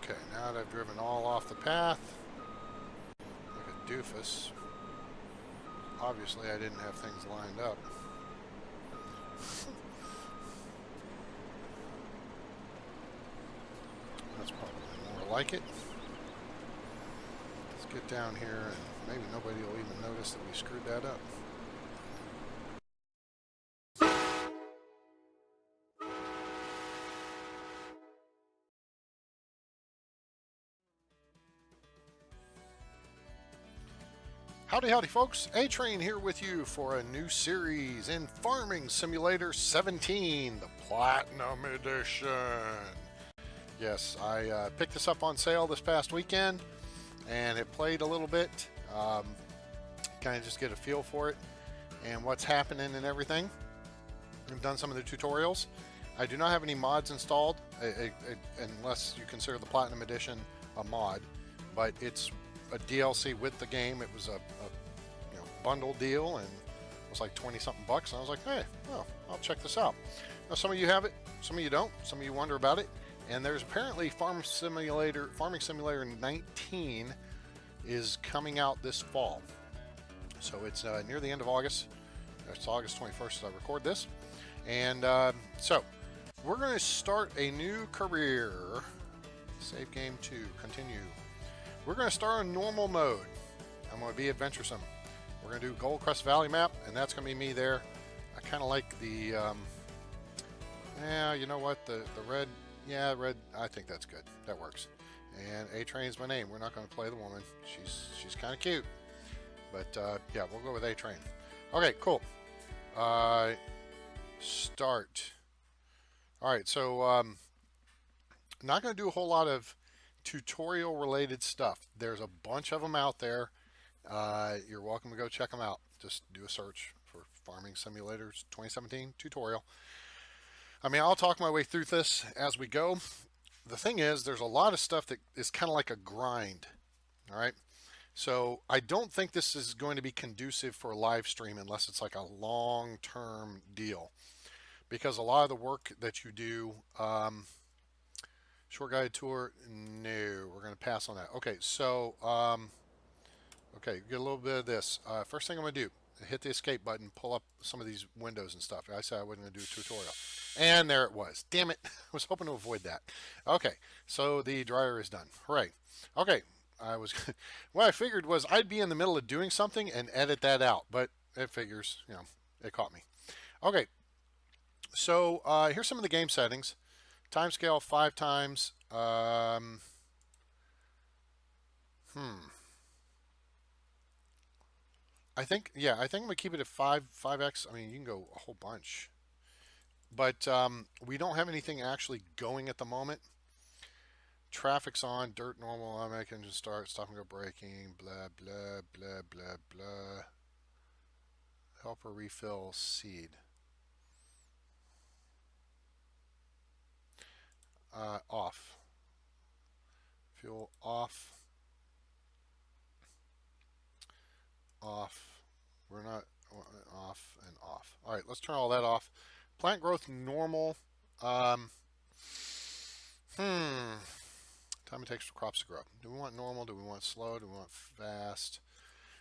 Okay, now that I've driven all off the path, like a doofus, obviously I didn't have things lined up. That's probably more like it. Let's get down here and maybe nobody will even notice that we screwed that up. Howdy, howdy, folks. A-Train here with you for a new series in Farming Simulator 17, the Platinum Edition. Yes, I picked this up on sale this past weekend and it played a little bit. Kind of just get a feel for it and what's happening and everything. I've done some of the tutorials. I do not have any mods installed, unless you consider the Platinum Edition a mod, but it's a DLC with the game. It was a bundle deal, and it was like 20 something bucks, and I was like, hey, well, I'll check this out. Now, some of you have it, some of you don't, some of you wonder about it, and there's apparently Farming Simulator 19 is coming out this fall. So it's near the end of August. It's August 21st as I record this. And so we're going to start a new career. Save game 2, continue. We're going to start on normal mode. I'm going to be adventuresome. We're going to do Gold Crest Valley map, and that's going to be me there. I kind of like the, yeah, you know what, the red, yeah, red, I think that's good. That works. And A-Train's my name. We're not going to play the woman. She's kind of cute. But, yeah, we'll go with A-Train. Okay, cool. Start. Alright, so, not going to do a whole lot of tutorial related stuff. There's a bunch of them out there. You're welcome to go check them out. Just do a search for Farming Simulators 2017 tutorial. I mean, I'll talk my way through this as we go. The thing is, there's a lot of stuff that is kind of like a grind. All right. So I don't think this is going to be conducive for a live stream unless it's like a long-term deal, because a lot of the work that you do, short guided tour, no, we're going to pass on that. Okay, so, okay, get a little bit of this. First thing I'm going to do, hit the escape button, pull up some of these windows and stuff. I said I wasn't going to do a tutorial. And there it was. Damn it. I was hoping to avoid that. Okay, so the dryer is done. Hooray. Okay, what I figured was I'd be in the middle of doing something and edit that out, but it figures, you know, it caught me. Okay, so here's some of the game settings. Timescale 5 times. I think, yeah, I think I'm gonna keep it at 5x. I mean, you can go a whole bunch, but we don't have anything actually going at the moment. Traffic's on, dirt normal, automatic engine start, stop and go braking, blah, blah, blah, blah, blah. Helper refill seed. Off. Fuel off. Off. We're not off and off. All right, let's turn all that off. Plant growth normal. Time it takes for crops to grow. Do we want normal? Do we want slow? Do we want fast?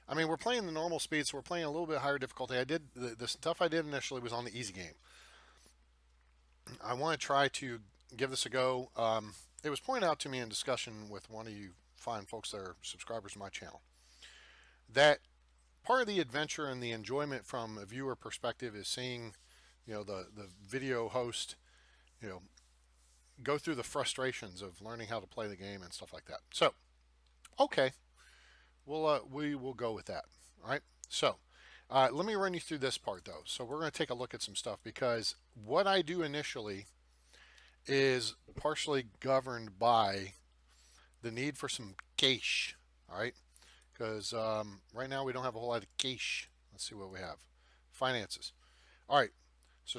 I mean, we're playing the normal speed, so we're playing a little bit higher difficulty. I did the stuff I did initially was on the easy game. I want to try to give this a go. It was pointed out to me in discussion with one of you fine folks that are subscribers to my channel that part of the adventure and the enjoyment from a viewer perspective is seeing, you know, the video host, you know, go through the frustrations of learning how to play the game and stuff like that. So, okay, we will go with that. All right. So, let me run you through this part though. So we're going to take a look at some stuff, because what I do initially is partially governed by the need for some cash. All right. Because right now we don't have a whole lot of cash. Let's see what we have. Finances. All right. So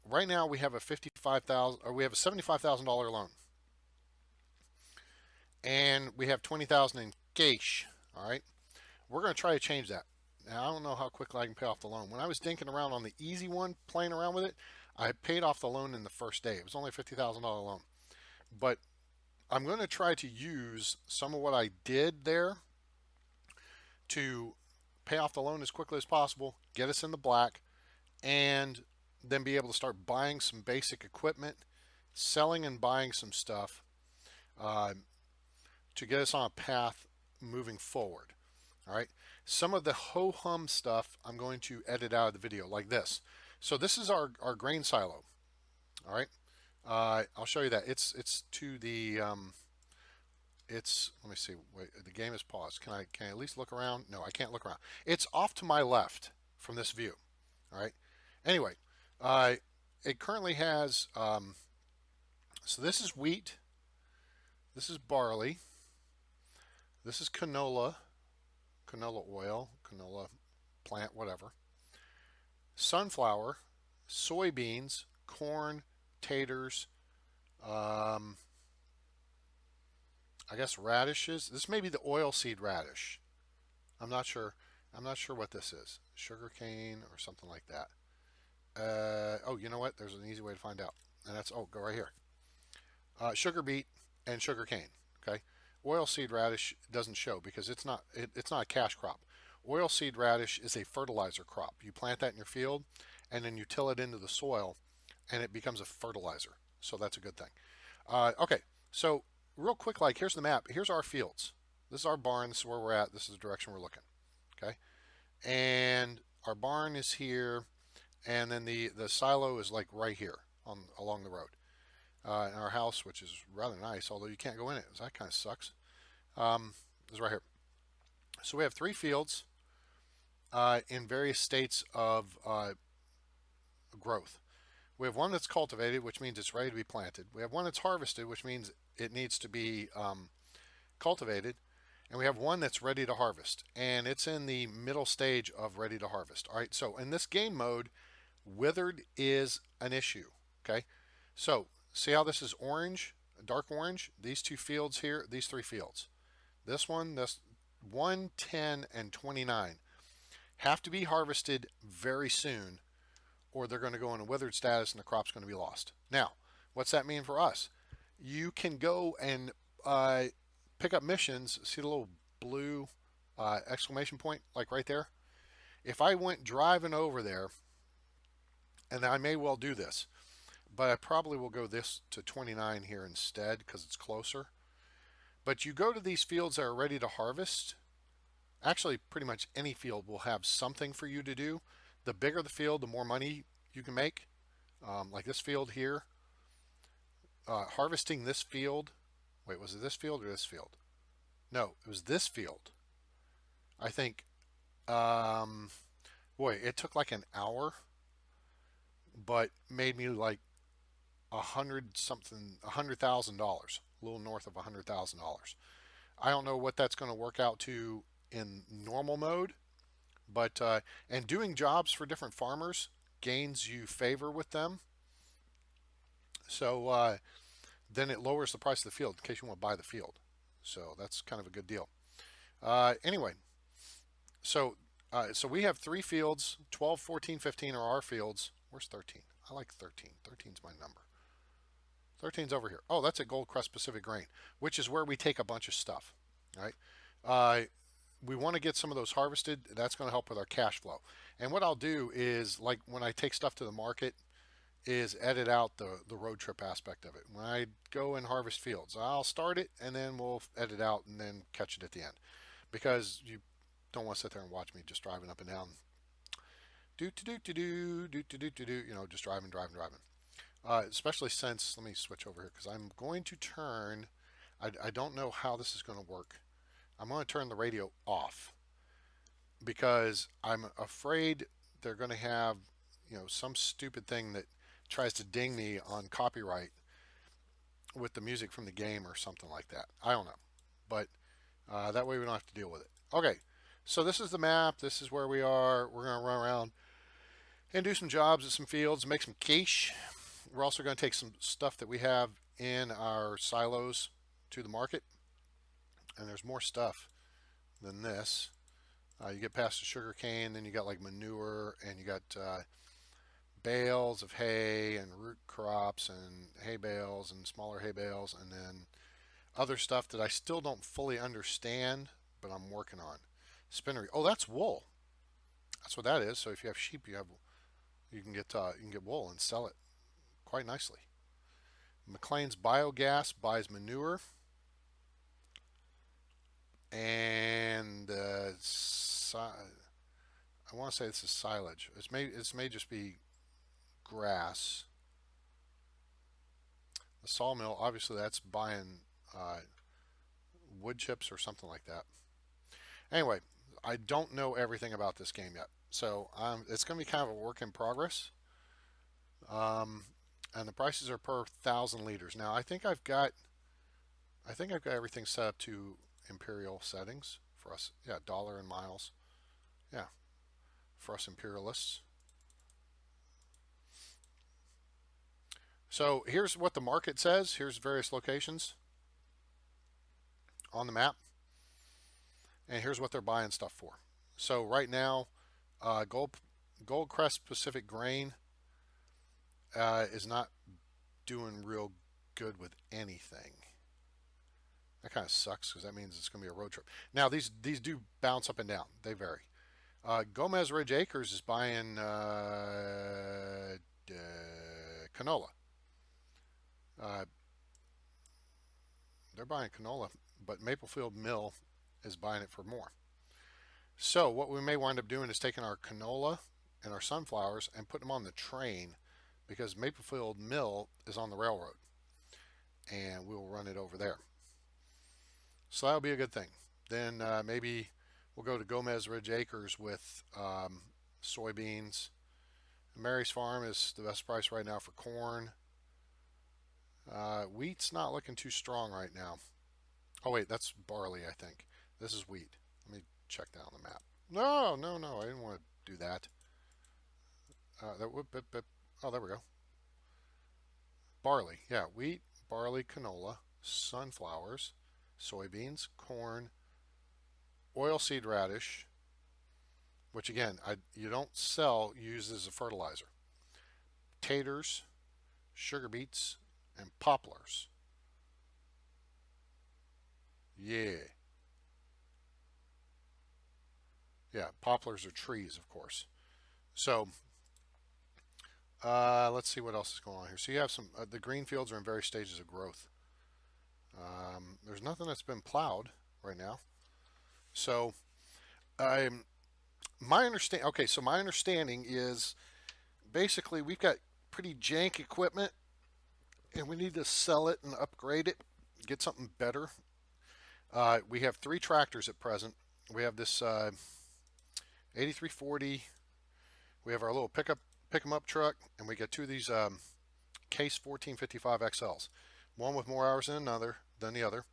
right now we have a $75,000 loan, and we have $20,000 in cash. All right. We're going to try to change that. Now, I don't know how quickly I can pay off the loan. When I was dinking around on the easy one, playing around with it, I paid off the loan in the first day. It was only a $50,000 loan, but I'm going to try to use some of what I did there to pay off the loan as quickly as possible, get us in the black, and then be able to start buying some basic equipment, selling and buying some stuff uh, to get us on a path moving forward. All right. Some of the ho hum stuff I'm going to edit out of the video like this. So this is our grain silo. All right. I'll show you that. It's to the it's, let me see. Wait, the game is paused. Can I at least look around? No, I can't look around. It's off to my left from this view. All right. Anyway, uh, it currently has. So this is wheat. This is barley. This is canola, canola oil, canola plant, whatever. Sunflower, soybeans, corn, taters. Um, I guess radishes. This may be the oilseed radish. I'm not sure. I'm not sure what this is. Sugar cane or something like that. Oh, you know what? There's an easy way to find out. And that's, oh, go right here. Sugar beet and sugar cane. Okay. Oilseed radish doesn't show because it's not a cash crop. Oilseed radish is a fertilizer crop. You plant that in your field and then you till it into the soil and it becomes a fertilizer. So that's a good thing. Okay. So real quick, like here's the map. Here's our fields. This is our barn. This is where we're at. This is the direction we're looking. Okay. And our barn is here. And then the silo is like right here along the road. And our house, which is rather nice, although you can't go in it. So that kind of sucks. Is right here. So we have 3 fields in various states of growth. We have one that's cultivated, which means it's ready to be planted. We have one that's harvested, which means it needs to be cultivated. And we have one that's ready to harvest. And it's in the middle stage of ready to harvest. All right, so in this game mode, withered is an issue. Okay, so see how this is orange, dark orange? These 2 fields here, these 3 fields. This one, this 1, 10, and 29 have to be harvested very soon or they're going to go in a withered status and the crop's going to be lost. Now, what's that mean for us? You can go and pick up missions. See the little blue exclamation point like right there? If I went driving over there, and I may well do this, but I probably will go this to 29 here instead because it's closer. But you go to these fields that are ready to harvest. Actually, pretty much any field will have something for you to do. The bigger the field, the more money you can make. Like this field here. Harvesting this field. Wait, was it this field or this field? No, it was this field. I think, boy, it took like an hour, but made me like $100,000, a little north of $100,000. I don't know what that's going to work out to in normal mode, but and doing jobs for different farmers gains you favor with them. So then it lowers the price of the field in case you want to buy the field. So that's kind of a good deal. Anyway, so so we have 3 fields, 12, 14, 15 are our fields. Where's 13? I like 13. 13's my number. 13's over here. Oh, that's at Gold Crest Pacific Grain, which is where we take a bunch of stuff. All right. We want to get some of those harvested. That's going to help with our cash flow. And what I'll do is, like when I take stuff to the market, is edit out the road trip aspect of it. When I go and harvest fields, I'll start it and then we'll edit out and then catch it at the end. Because you don't want to sit there and watch me just driving up and down. Just driving. Especially since, let me switch over here because I'm going to turn, I don't know how this is going to work. I'm going to turn the radio off because I'm afraid they're going to have, some stupid thing that tries to ding me on copyright with the music from the game or something like that. I don't know, but that way we don't have to deal with it. Okay, so this is the map. This is where we are. We're going to run around and do some jobs at some fields, make some quiche. We're also going to take some stuff that we have in our silos to the market. And there's more stuff than this. You get past the sugar cane, then you got like manure, and you got bales of hay and root crops and hay bales and smaller hay bales, and then Other stuff that I still don't fully understand, but I'm working on. Spinnery. Oh, that's wool. That's what that is. So if you have sheep, you can get wool and sell it quite nicely. McLean's Biogas buys manure and I want to say this is silage. This may just be grass. The sawmill, obviously, that's buying uh, wood chips or something like that. Anyway, I don't know everything about this game yet, so it's going to be kind of a work in progress. Um, and the prices are per 1,000 liters. Now, I think I've got everything set up to imperial settings for us. Yeah, dollar and miles. Yeah, for us imperialists. So here's what the market says. Here's various locations on the map, and here's what they're buying stuff for. So right now, Goldcrest Pacific Grain is not doing real good with anything. That kind of sucks because that means it's going to be a road trip. Now these do bounce up and down. They vary. Gomez Ridge Acres is buying canola. Uh, they're buying canola, but Maplefield Mill is buying it for more. So what we may wind up doing is taking our canola and our sunflowers and putting them on the train because Maplefield Mill is on the railroad, and we'll run it over there. So that'll be a good thing. Then maybe we'll go to Gomez Ridge Acres with soybeans. Mary's Farm is the best price right now for corn. Wheat's not looking too strong right now. Oh wait, that's barley, I think. This is wheat. Let me check that on the map. No, no, no, I didn't want to do that. Oh, there we go. Barley, yeah, wheat, barley, canola, sunflowers, soybeans, corn, oilseed radish, which again, you don't sell, you use as a fertilizer. Taters, sugar beets, and poplars. Yeah. Yeah, poplars are trees, of course. So let's see what else is going on here. So you have the green fields are in various stages of growth. There's nothing that's been plowed right now. So I'm my understand. Okay, so my understanding is basically we've got pretty jank equipment, and we need to sell it and upgrade it, get something better. We have 3 tractors at present. We have this 8340. We have our little pick 'em up truck, and we got 2 of these Case 1455 XLs, one with more hours than the other.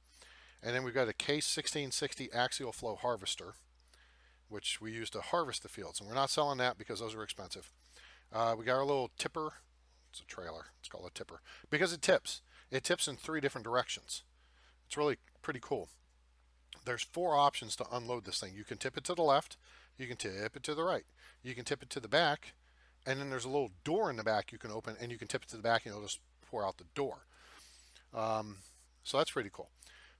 And then we've got a Case 1660 axial flow harvester, which we use to harvest the fields. And we're not selling that because those are expensive. We got our little tipper. It's a trailer. It's called a tipper because it tips. It tips in 3 different directions. It's really pretty cool. There's 4 options to unload this thing. You can tip it to the left. You can tip it to the right. You can tip it to the back. And then there's a little door in the back you can open, and you can tip it to the back, and it'll just pour out the door. So that's pretty cool.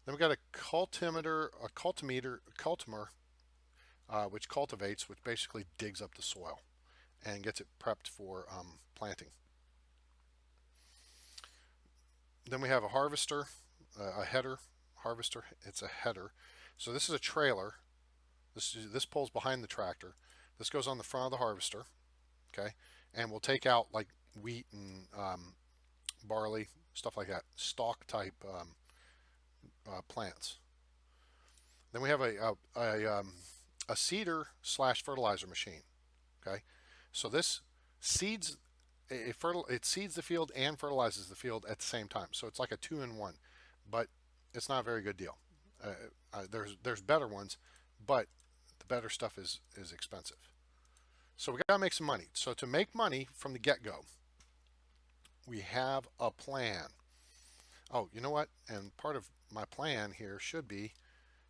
Then we got a cultimer, which cultivates, which basically digs up the soil and gets it prepped for planting. Then we have a harvester, a header harvester. It's a header. So this is a trailer. This pulls behind the tractor. This goes on the front of the harvester. Okay, and we'll take out like wheat and barley, stuff like that, stalk type plants. Then we have a seeder slash fertilizer machine. Okay, so this seeds it seeds the field and fertilizes the field at the same time. So it's like a 2-in-1, but it's not a very good deal. There's better ones, but the better stuff is expensive. So we gotta make some money. So to make money from the get-go, we have a plan. Oh, you know what? And part of my plan here should be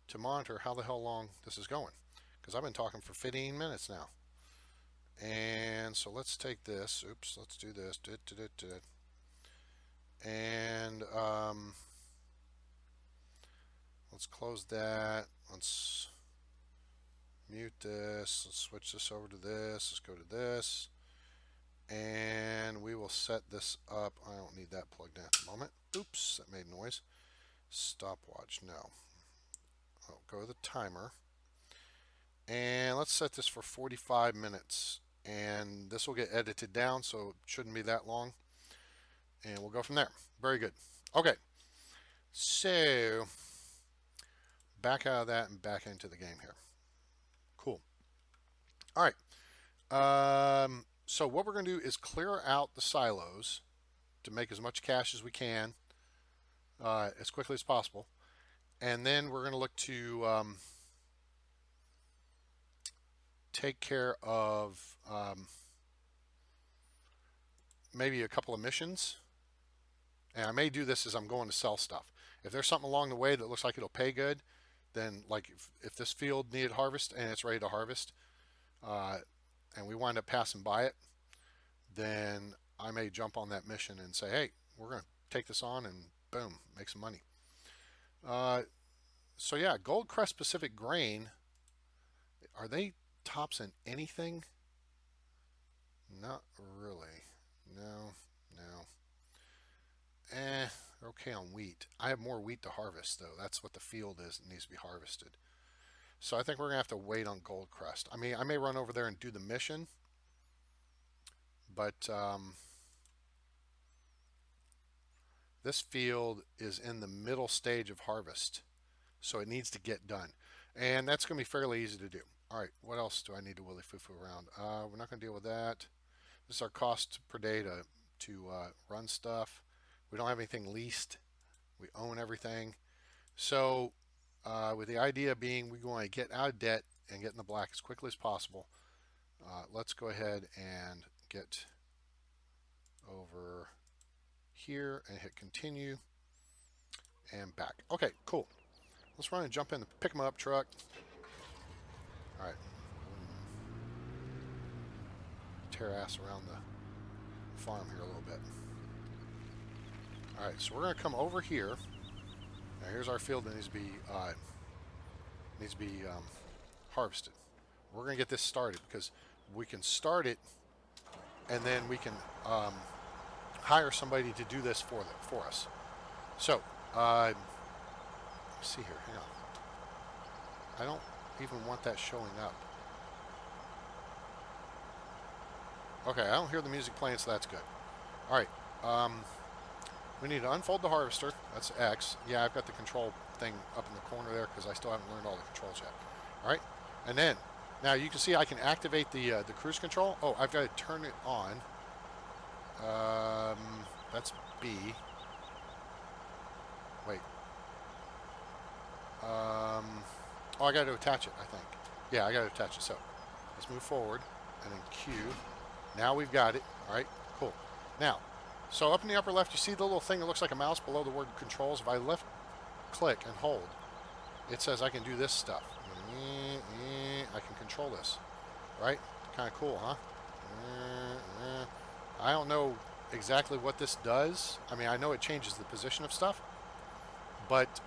to monitor how the hell long this is going, because I've been talking for 15 minutes now. And so let's take this. Oops, let's do this. And let's close that. Let's mute this. Let's switch this over to this. Let's go to this. And we will set this up. I don't need that plugged in at the moment. Oops, that made noise. Stopwatch, no. I'll go to the timer. And let's set this for 45 minutes. And this will get edited down, so it shouldn't be that long. And we'll go from there. Very good. Okay. So, back out of that and back into the game here. Cool. All right. So what we're going to do is clear out the silos to make as much cash as we can as quickly as possible. And then we're going to look to take care of maybe a couple of missions. And I may do this as I'm going to sell stuff. If there's something along the way that looks like it'll pay good, then like if this field needed harvest and it's ready to harvest, and we wind up passing by it, then I may jump on that mission and say, hey, we're going to take this on and boom, make some money. So yeah, Goldcrest Pacific Grain, are they tops in anything? Not really. No. They're okay on wheat. I have more wheat to harvest though. That's what the field is. It needs to be harvested. So I think we're going to have to wait on Goldcrest. I mean, I may run over there and do the mission, but this field is in the middle stage of harvest, so it needs to get done. And that's going to be fairly easy to do. All right, what else do I need to willy foo-foo around? We're not going to deal with that. This is our cost per day to run stuff. We don't have anything leased. We own everything. So with the idea being we want to get out of debt and get in the black as quickly as possible, let's go ahead and get over here and hit continue and back. Okay, cool. Let's run and jump in the pick 'em up truck. All right. Tear ass around the farm here a little bit. All right, so we're going to come over here. Now here's our field that needs to be harvested. We're going to get this started because we can start it, and then we can hire somebody to do this for us. So let's see here. Hang on. I don't even want that showing up. Okay, I don't hear the music playing, so that's good. All right. We need to unfold the harvester. That's X. Yeah, I've got the control thing up in the corner there because I still haven't learned all the controls yet. All right, and then now you can see I can activate the cruise control. Oh, I've got to turn it on. That's B. Wait. Oh, I got to attach it, I think. Yeah, I got to attach it. So let's move forward and then Q. Now we've got it. All right, cool. Now. So up in the upper left, you see the little thing that looks like a mouse below the word controls. If I left click and hold, it says I can do this stuff. I can control this, right? Kind of cool, huh? I don't know exactly what this does. I mean, I know it changes the position of stuff, but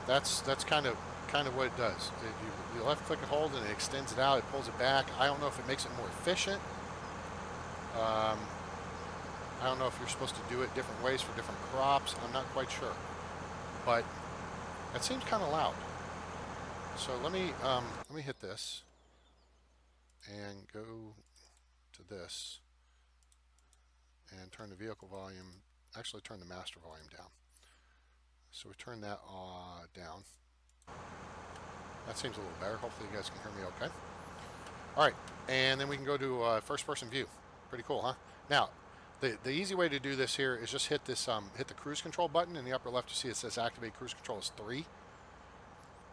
that's kind of what it does. You left click and hold, and it extends it out. It pulls it back. I don't know if it makes it more efficient. I don't know if you're supposed to do it different ways for different crops. I'm not quite sure, but it seems kind of loud. So let me hit this and go to this and turn the vehicle volume. Actually, turn the master volume down. So we turn that down. That seems a little better. Hopefully you guys can hear me okay. All right, and then we can go to first-person view. Pretty cool, huh? Now, the easy way to do this here is just hit this hit the cruise control button in the upper left. You see it says activate cruise control is 3,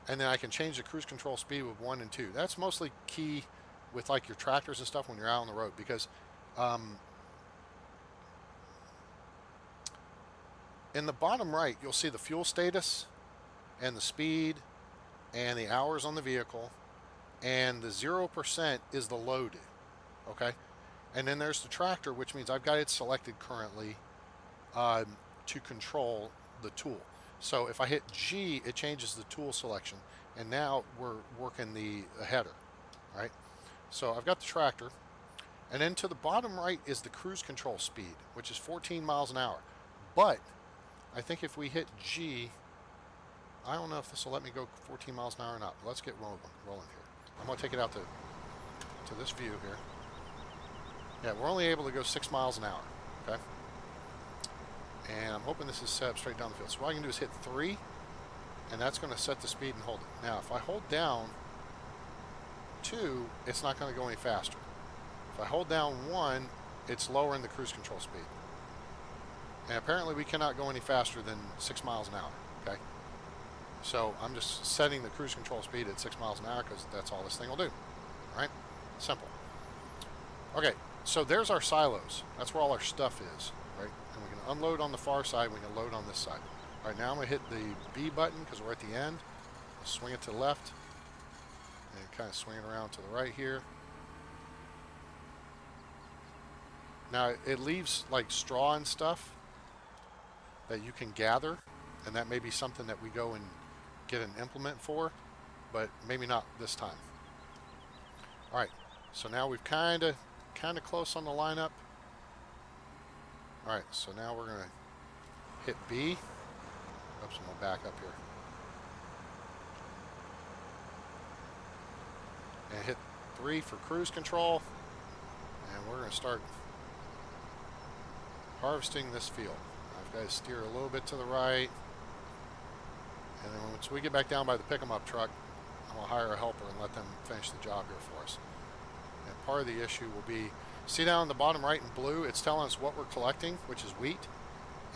and then I can change the cruise control speed with 1 and 2. That's mostly key with like your tractors and stuff when you're out on the road because in the bottom right you'll see the fuel status and the speed and the hours on the vehicle, and the 0% is the loaded, okay? And then there's the tractor, which means I've got it selected currently, to control the tool. So if I hit G, it changes the tool selection, and now we're working the header, right? So I've got the tractor, and then to the bottom right is the cruise control speed, which is 14 miles an hour. But I think if we hit G, I don't know if this will let me go 14 miles an hour or not. Let's get rolling here. I'm going to take it out to this view here. Yeah, we're only able to go 6 miles an hour, okay? And I'm hoping this is set up straight down the field. So what I can do is hit 3, and that's going to set the speed and hold it. Now, if I hold down 2, it's not going to go any faster. If I hold down 1, it's lowering the cruise control speed. And apparently we cannot go any faster than 6 miles an hour, okay? So I'm just setting the cruise control speed at 6 miles an hour because that's all this thing will do, all right? Simple. Okay, so there's our silos. That's where all our stuff is, right? And we can unload on the far side, we can load on this side. All right, now I'm going to hit the B button because we're at the end. I'll swing it to the left and kind of swing it around to the right here. Now it leaves like straw and stuff that you can gather, and that may be something that we go and get an implement for, but maybe not this time. All right, so now we've kind of close on the lineup. All right, so now we're gonna hit B. Oops, I'm gonna back up here. And hit 3 for cruise control, and we're gonna start harvesting this field. I've got to steer a little bit to the right, and then once we get back down by the pick-em-up truck, I'm going to hire a helper and let them finish the job here for us. And part of the issue will be, see down on the bottom right in blue, it's telling us what we're collecting, which is wheat,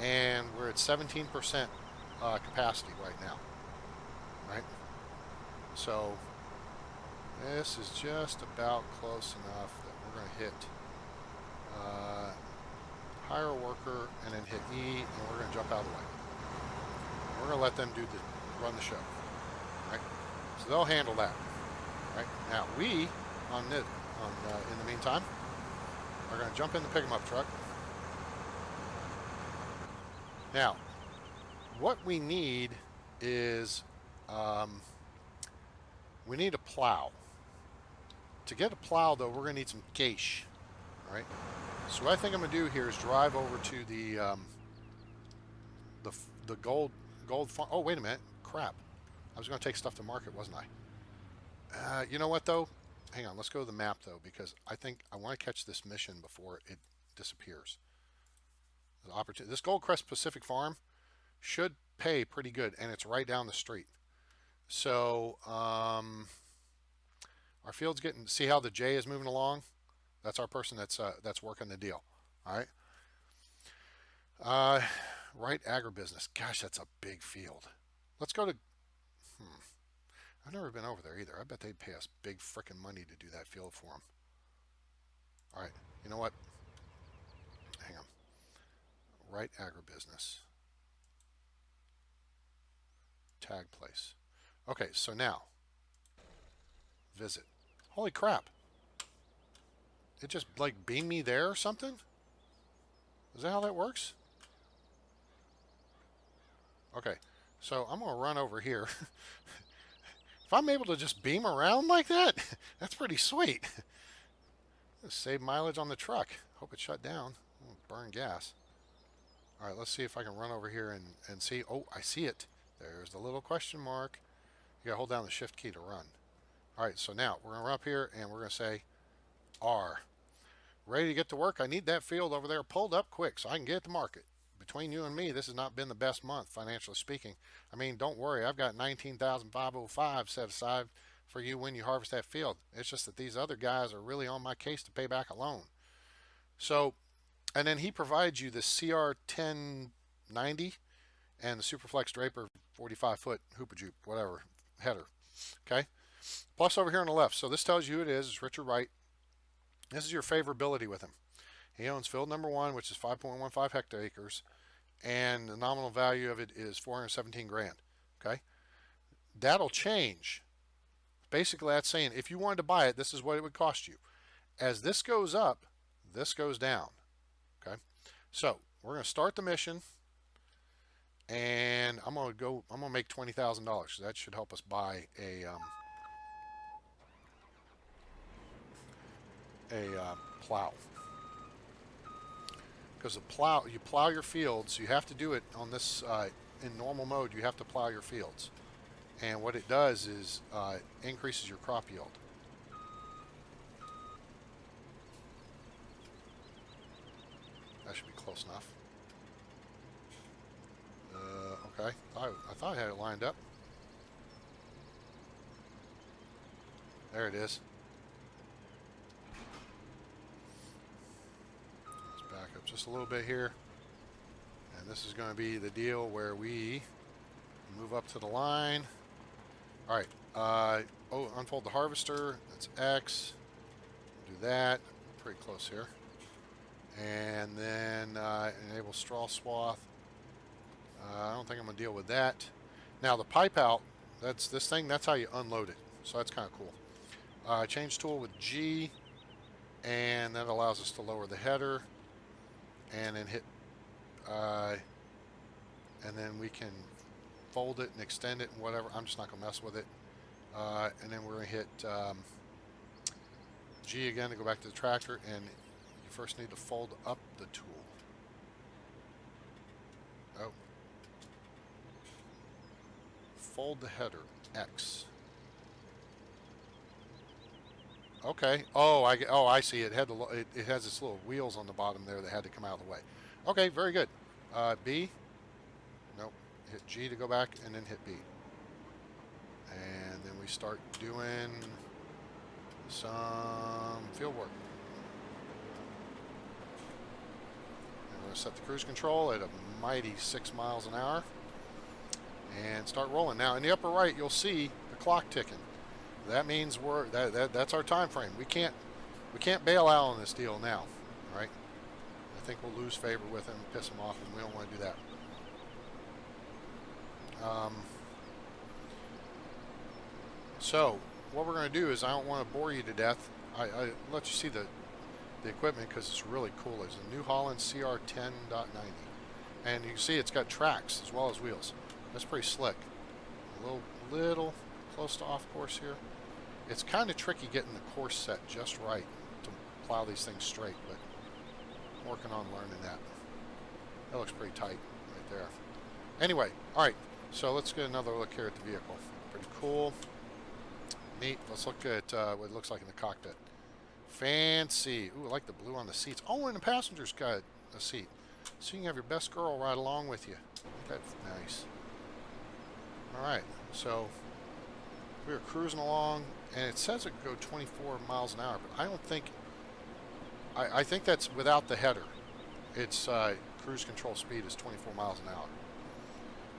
and we're at 17% capacity right now, right? So this is just about close enough that we're going to hit hire a worker, and then hit E, and we're going to jump out of the way. We're going to let them run the show, right? So they'll handle that, right? Now we, in the meantime, are going to jump in the pick-em-up truck. Now, what we need is we need a plow. To get a plow, though, we're going to need some cash, right? So what I think I'm going to do here is drive over to the gold farm. Oh, wait a minute. Crap. I was going to take stuff to market, wasn't I? You know what, though? Hang on. Let's go to the map, though, because I think I want to catch this mission before it disappears. This Goldcrest Pacific Farm should pay pretty good, and it's right down the street. So our field's getting... See how the J is moving along? That's our person that's working the deal. All right. Right agribusiness. Gosh, that's a big field. Let's go to. I've never been over there either. I bet they'd pay us big frickin' money to do that field for them. All right. You know what? Hang on. Right agribusiness. Tag place. Okay. So now, visit. Holy crap. It just like beamed me there or something? Is that how that works? Okay, so I'm gonna run over here. If I'm able to just beam around like that, that's pretty sweet. Save mileage on the truck. Hope it shut down. Burn gas. All right, let's see if I can run over here and see. Oh, I see it. There's the little question mark. You gotta hold down the shift key to run. All right, so now we're gonna run up here and we're gonna say R. Ready to get to work. I need that field over there pulled up quick so I can get it to market. Between you and me, this has not been the best month, financially speaking. I mean, don't worry. I've got $19,505 set aside for you when you harvest that field. It's just that these other guys are really on my case to pay back a loan. So, and then he provides you the CR1090 and the Superflex Draper 45-foot Hoopajoop, whatever, header. Okay? Plus over here on the left. So this tells you who it is. It's Richard Wright. This is your favorability with him. He owns field number 1, which is 5.15 hectares, and the nominal value of it is 417 grand. Okay? That'll change. Basically, that's saying if you wanted to buy it, this is what it would cost you. As this goes up, this goes down. Okay? So, we're going to start the mission. and I'm gonna make $20,000. So that should help us buy a plow. Because you plow your fields. You have to do it on this in normal mode. You have to plow your fields, and what it does is increases your crop yield. That should be close enough. Okay, I thought I had it lined up. There it is. Let's back up just a little bit here. And this is going to be the deal where we move up to the line. All right. Unfold the harvester. That's X. Do that. Pretty close here. And then enable straw swath. I don't think I'm going to deal with that. Now the pipe out, that's this thing, that's how you unload it. So that's kind of cool. Change tool with G, and that allows us to lower the header, and then hit, and then we can fold it and extend it and whatever. I'm just not going to mess with it. And then we're going to hit G again to go back to the tractor, and you first need to fold up the tool. Oh. Fold the header, X. Okay. Oh, I see. It had it has its little wheels on the bottom there that had to come out of the way. Okay, very good. B. Nope. Hit G to go back, and then hit B. And then we start doing some field work. And we're going to set the cruise control at a mighty 6 miles an hour. And start rolling. Now in the upper right you'll see the clock ticking. That means that's our time frame. We can't bail out on this deal now. All right? I think we'll lose favor with him, piss him off, and we don't want to do that. So what we're going to do is, I don't want to bore you to death. I let you see the equipment because it's really cool. It's a New Holland CR10.90, and you can see it's got tracks as well as wheels. That's pretty slick. A little close to off course here. It's kind of tricky getting the course set just right to plow these things straight, but I'm working on learning that. That looks pretty tight right there. Anyway, all right, so let's get another look here at the vehicle. Pretty cool. Neat. Let's look at what it looks like in the cockpit. Fancy. Ooh, I like the blue on the seats. Oh, and the passenger's got a seat. So you can have your best girl ride along with you. That's nice. Alright, so we are cruising along, and it says it could go 24 miles an hour, but I don't think, I think that's without the header. Its cruise control speed is 24 miles an hour.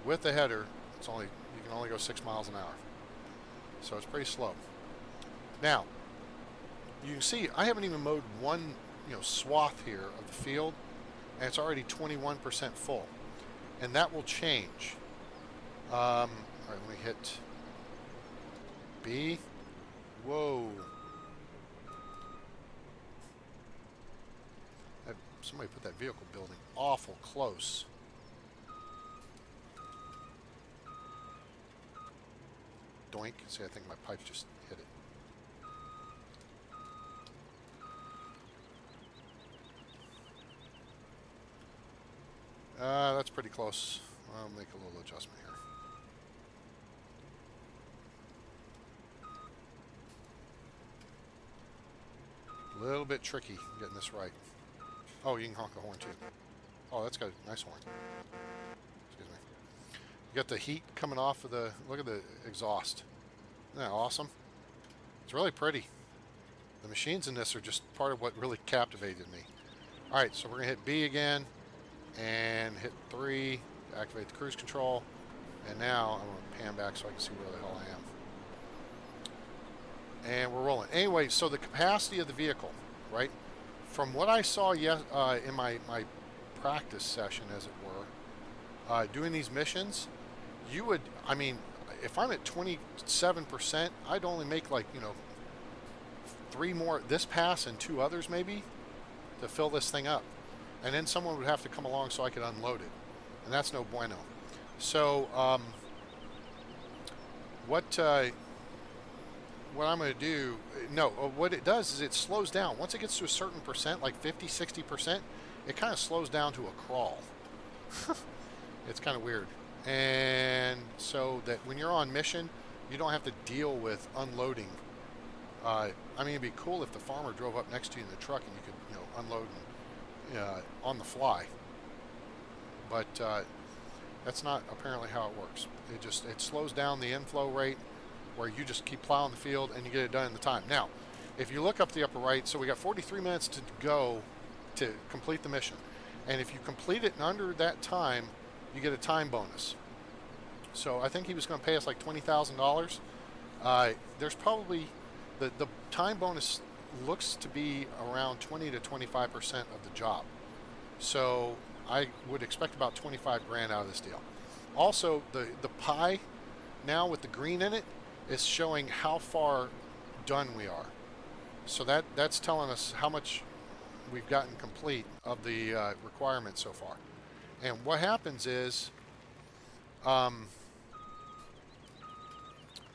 With the header, you can only go 6 miles an hour. So it's pretty slow. Now, you can see I haven't even mowed one swath here of the field, and it's already 21% full. And that will change. All right, let me hit B. Whoa. Somebody put that vehicle building awful close. Doink. See, I think my pipe just hit it. That's pretty close. I'll make a little adjustment here. A little bit tricky getting this right. Oh, you can honk a horn too. Oh, that's got a nice horn. Excuse me. You got the heat coming off of the, look at the exhaust. Isn't that awesome? It's really pretty. The machines in this are just part of what really captivated me. All right, so we're gonna hit B again and hit 3 to activate the cruise control. And now I'm gonna pan back so I can see where the hell I am. And we're rolling. Anyway, so the capacity of the vehicle, right? From what I saw in my practice session, as it were, doing these missions, you would, I mean, if I'm at 27%, I'd only make like, 3 more, this pass and 2 others maybe, to fill this thing up. And then someone would have to come along so I could unload it. And that's no bueno. So what what I'm going to do, no, what it does is it slows down. Once it gets to a certain percent, like 50, 60%, it kind of slows down to a crawl. It's kind of weird. And so that when you're on mission, you don't have to deal with unloading. I mean, it'd be cool if the farmer drove up next to you in the truck and you could, unload on the fly. But that's not apparently how it works. It slows down the inflow rate, where you just keep plowing the field and you get it done in the time. Now, if you look up the upper right, so we got 43 minutes to go to complete the mission. And if you complete it in under that time, you get a time bonus. So I think he was going to pay us like $20,000. There's probably, the time bonus looks to be around 20 to 25% of the job. So I would expect about 25 grand out of this deal. Also, the pie now with the green in it is showing how far done we are. So that's telling us how much we've gotten complete of the requirements so far. And what happens is,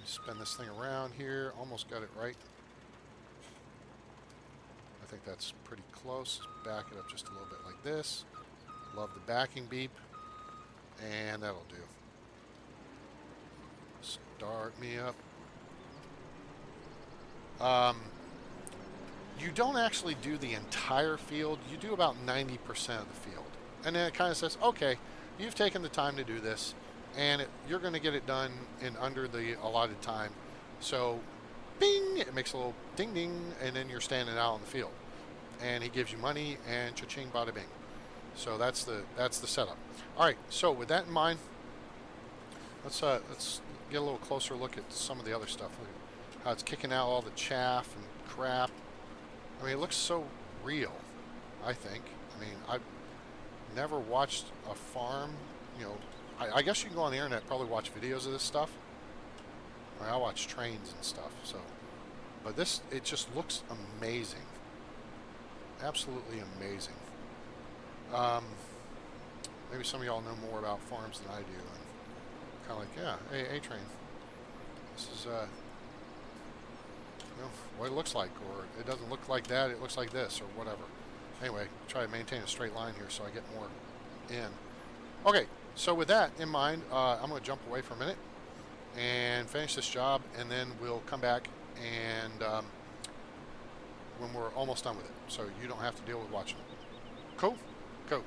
spin this thing around here. Almost got it right. I think that's pretty close. Back it up just a little bit like this. Love the backing beep. And that'll do. Start me up. You don't actually do the entire field. You do about 90% of the field. And then it kind of says, okay, you've taken the time to do this, and you're going to get it done in under the allotted time. So, bing, it makes a little ding ding, and then you're standing out in the field. And he gives you money, and cha-ching, bada bing. So that's the setup. All right. So with that in mind, let's get a little closer look at some of the other stuff. Look at how it's kicking out all the chaff and crap. I mean, it looks so real, I think. I mean, I've never watched a farm, I guess you can go on the internet and probably watch videos of this stuff. I mean, I watch trains and stuff, so. But it just looks amazing. Absolutely amazing. Maybe some of y'all know more about farms than I do. And kind of like, yeah, hey, A-Train. This is, what it looks like, or it doesn't look like that, it looks like this, or whatever. Anyway, try to maintain a straight line here so I get more in. Okay, so with that in mind, I'm going to jump away for a minute and finish this job, and then we'll come back and when we're almost done with it, so you don't have to deal with watching it. Cool? Cool.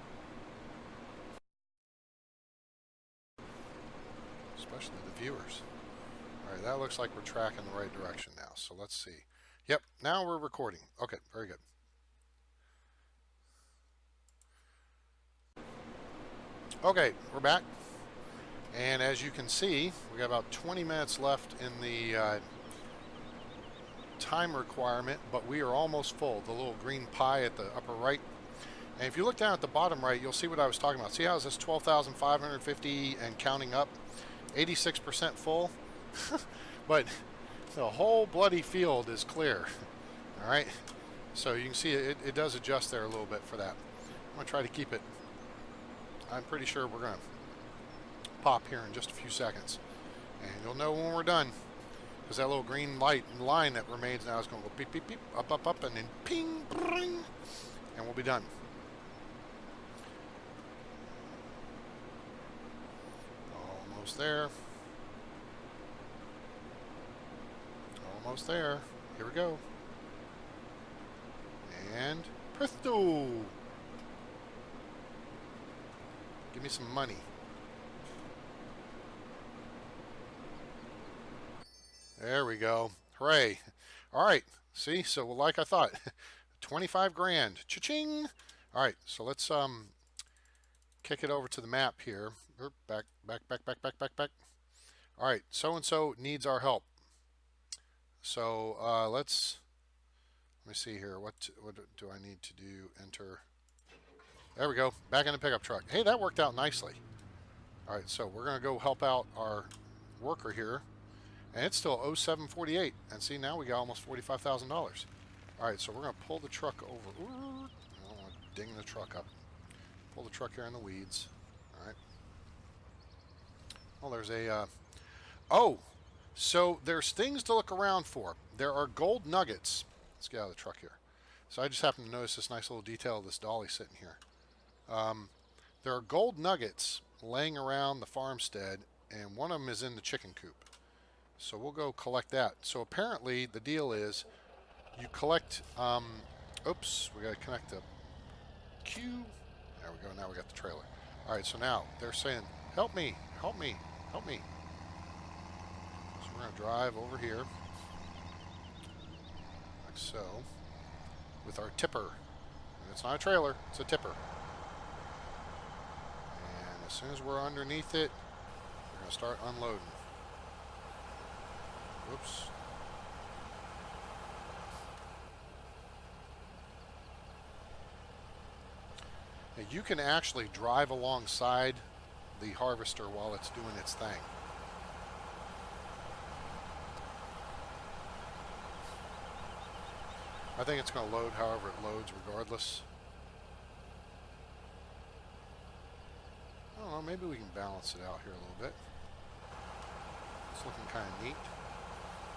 Especially the viewers. All right, that looks like we're tracking the right direction now, so let's see. Yep, now we're recording. Okay, very good. Okay, we're back. And as you can see, we got about 20 minutes left in the time requirement, but we are almost full. The little green pie at the upper right. And if you look down at the bottom right, you'll see what I was talking about. See how it says 12,550 and counting up? 86% full. But the whole bloody field is clear. All right. So you can see it does adjust there a little bit for that. I'm going to try to keep it. I'm pretty sure we're going to pop here in just a few seconds. And you'll know when we're done. Because that little green light and line that remains now is going to go beep, beep, beep, up, up, up, and then ping, bring, and we'll be done. Almost there. Almost there. Here we go. And presto! Give me some money. There we go. Hooray. All right. See, so like I thought, 25 grand. Cha-ching! All right, so let's kick it over to the map here. Back. All right, so-and-so needs our help. So let me see here. What do I need to do? Enter. There we go. Back in the pickup truck. Hey, that worked out nicely. All right, so we're going to go help out our worker here. And it's still 0748. And see, now we got almost $45,000. All right, so we're going to pull the truck over. Ooh, I don't want to ding the truck up. Pull the truck here in the weeds. All right. Oh, there's a, oh, so there's things to look around for. There are gold nuggets. Let's get out of the truck here. So I just happened to notice this nice little detail of this dolly sitting here. Um, there are gold nuggets laying around the farmstead, and one of them is in the chicken coop. So we'll go collect that. So apparently the deal is you collect, oops, we got to connect the queue. There we go, now we got the trailer. All right, so now they're saying, help me, help me, help me. So we're going to drive over here, like so, with our tipper. And it's not a trailer, it's a tipper. And as soon as we're underneath it, we're going to start unloading. Whoops. Now you can actually drive alongside the harvester while it's doing its thing. I think it's going to load however it loads regardless. I don't know, maybe we can balance it out here a little bit. It's looking kind of neat.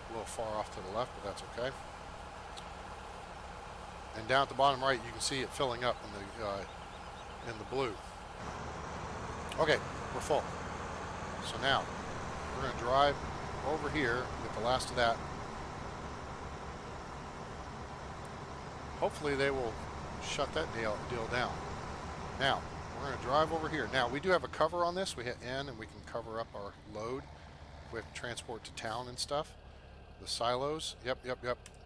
A little far off to the left, but that's okay. And down at the bottom right, you can see it filling up in the blue. Okay, we're full. So now we're going to drive over here, get the last of that. Hopefully they will shut that deal down. Now we're going to drive over here. Now we do have a cover on this. We hit N and we can cover up our load. We have to transport to town and stuff. The silos. Yep.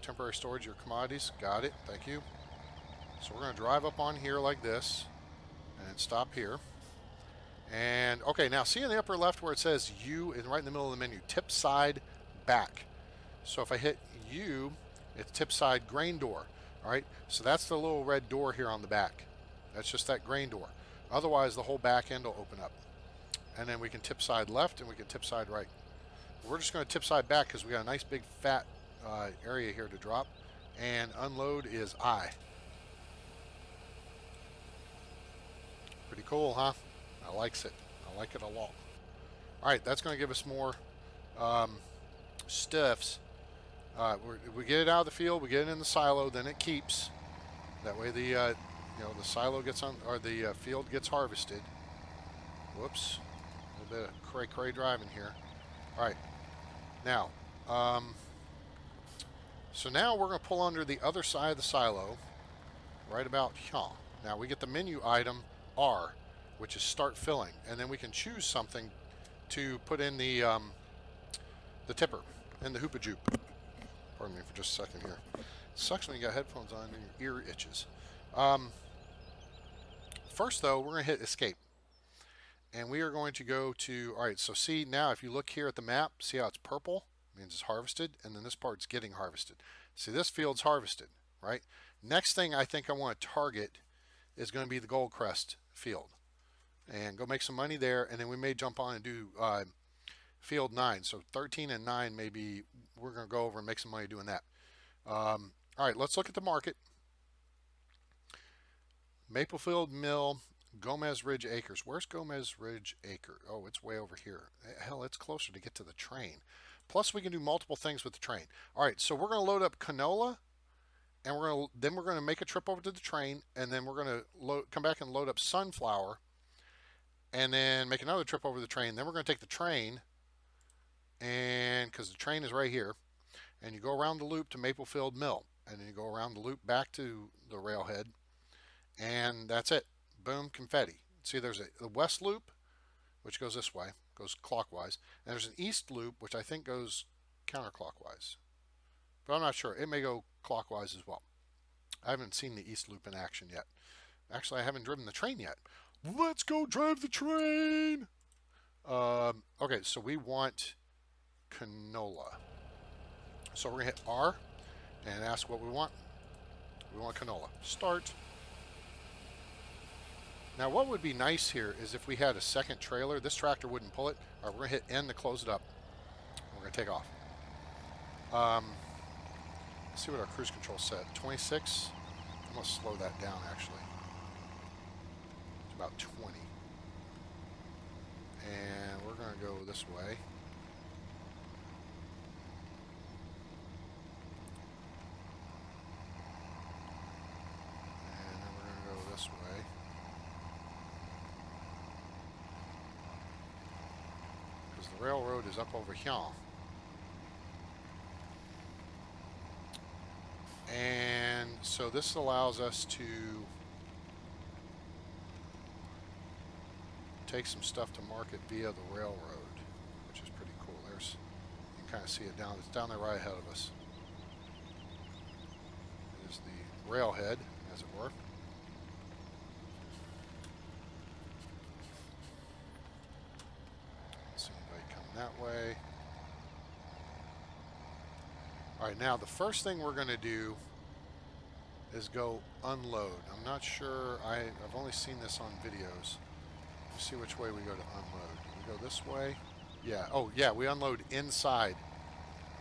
Temporary storage of your commodities. Got it. Thank you. So we're going to drive up on here like this and stop here. And okay, now see in the upper left where it says U is right in the middle of the menu. Tip side back. So if I hit U, it's tip side grain door. All right. So that's the little red door here on the back. That's just that grain door. Otherwise, the whole back end will open up. And then we can tip side left and we can tip side right. We're just going to tip side back because we got a nice big fat area here to drop. And unload is I. Pretty cool, huh? I likes it. I like it a lot. All right, that's going to give us more stuffs. We get it out of the field, we get it in the silo, then it keeps. That way the the silo gets on, or the field gets harvested. Whoops, a little bit of cray driving here. All right, now, so now we're going to pull under the other side of the silo, right about here. Now we get the menu item R, which is start filling, and then we can choose something to put in the tipper and the hoopajoop. Pardon me for just a second here. It sucks when you got headphones on and your ear itches. First though, we're going to hit escape. And we are going to go to, all right, so see now if you look here at the map, see how it's purple? It means it's harvested, and then this part's getting harvested. See, this field's harvested, right? Next thing I think I want to target is going to be the Goldcrest field. And go make some money there, and then we may jump on and do field 9. So 13 and 9 maybe we're going to go over and make some money doing that. All right, let's look at the market. Maplefield Mill, Gomez Ridge Acres. Where's Gomez Ridge Acre? Oh, it's way over here. Hell, it's closer to get to the train. Plus, we can do multiple things with the train. All right, so we're going to load up canola, and then we're going to make a trip over to the train, and then we're going to come back and load up sunflower, and then make another trip over the train. Then we're going to take the train, and because the train is right here, and you go around the loop to Maplefield Mill, and then you go around the loop back to the railhead, and that's it. Boom, confetti. See, there's a west loop, which goes this way, goes clockwise, and there's an east loop, which I think goes counterclockwise, but I'm not sure. It may go clockwise as well. I haven't seen the east loop in action yet. Actually, I haven't driven the train yet. Let's go drive the train. Okay, so we want canola. So we're gonna hit R and ask what we want. We want canola. Start. Now what would be nice here is if we had a second trailer. This tractor wouldn't pull it. All right, we're gonna hit N to close it up. We're gonna take off. Let's see what our cruise control said. 26. I'm gonna slow that down actually. It's about 20. And we're gonna go this way. And then we're going to go this way. Because the railroad is up over here. And so this allows us to take some stuff to market via the railroad, which is pretty cool. There's, you can kind of see it down. It's down there right ahead of us. It is the railhead, as it were. Let's see anybody coming that way. All right, now the first thing we're going to do is go unload. I'm not sure. I've only seen this on videos. Let's see which way we go to unload. We go this way. Yeah. Oh, yeah. We unload inside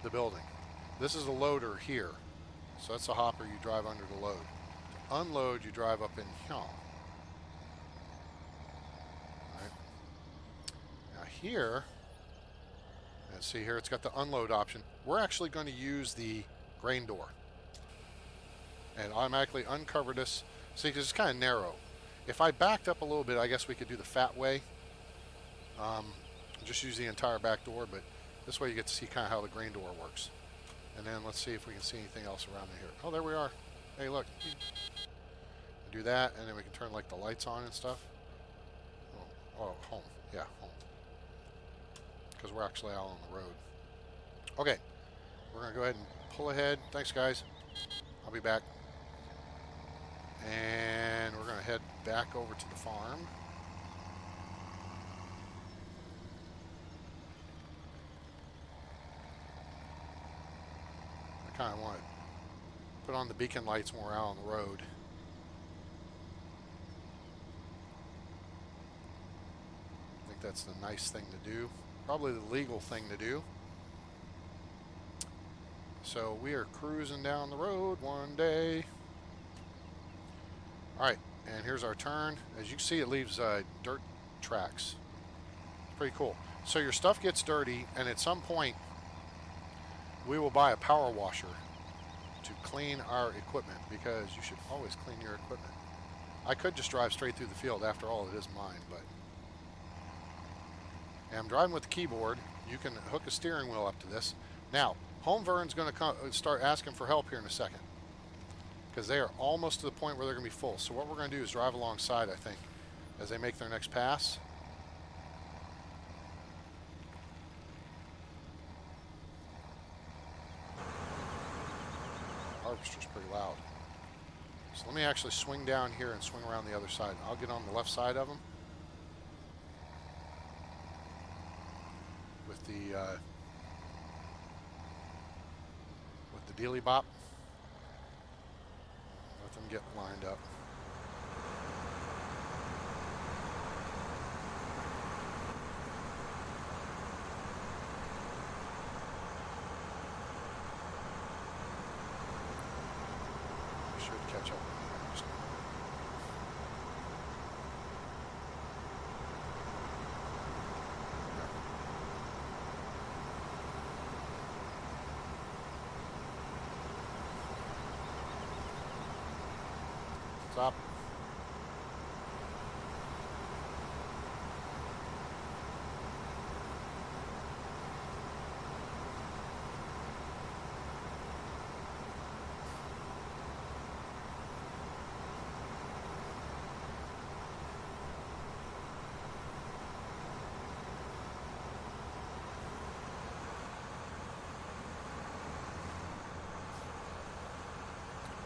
the building. This is a loader here. So that's a hopper you drive under to load. To unload, you drive up in here. All right. Now here, let's see here, it's got the unload option. We're actually going to use the grain door and automatically uncover this. See, because it's kind of narrow. If I backed up a little bit, I guess we could do the fat way. Just use the entire back door, but this way you get to see kind of how the grain door works. And then let's see if we can see anything else around here. Oh, there we are. Hey, look. Do that, and then we can turn like the lights on and stuff. Oh, home. Yeah, home. Because we're actually out on the road. Okay. We're going to go ahead and pull ahead. Thanks, guys. I'll be back. And we're going to head back over to the farm. I kind of want to put on the beacon lights when we're out on the road. I think that's the nice thing to do. Probably the legal thing to do. So we are cruising down the road one day. Alright, and here's our turn. As you can see, it leaves dirt tracks. Pretty cool. So your stuff gets dirty, and at some point, we will buy a power washer to clean our equipment, because you should always clean your equipment. I could just drive straight through the field. After all, it is mine, but... And I'm driving with the keyboard. You can hook a steering wheel up to this. Now, Homevern's going to start asking for help here in a second, because they are almost to the point where they're going to be full. So what we're going to do is drive alongside, I think, as they make their next pass. Harvester's pretty loud. So let me actually swing down here and swing around the other side. I'll get on the left side of them with the dealy bop. Let them get lined up. I should catch up. Stop.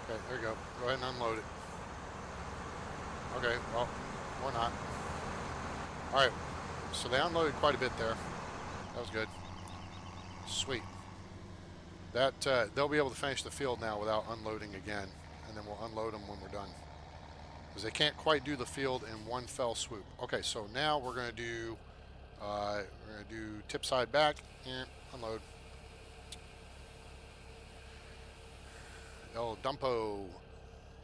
Okay, there you go. Go ahead and unload it. Okay, well, or not. Alright, so they unloaded quite a bit there. That was good. Sweet. That they'll be able to finish the field now without unloading again, and then we'll unload them when we're done. Because they can't quite do the field in one fell swoop. Okay, so now we're going to do tip side back, and unload. El Dumpo.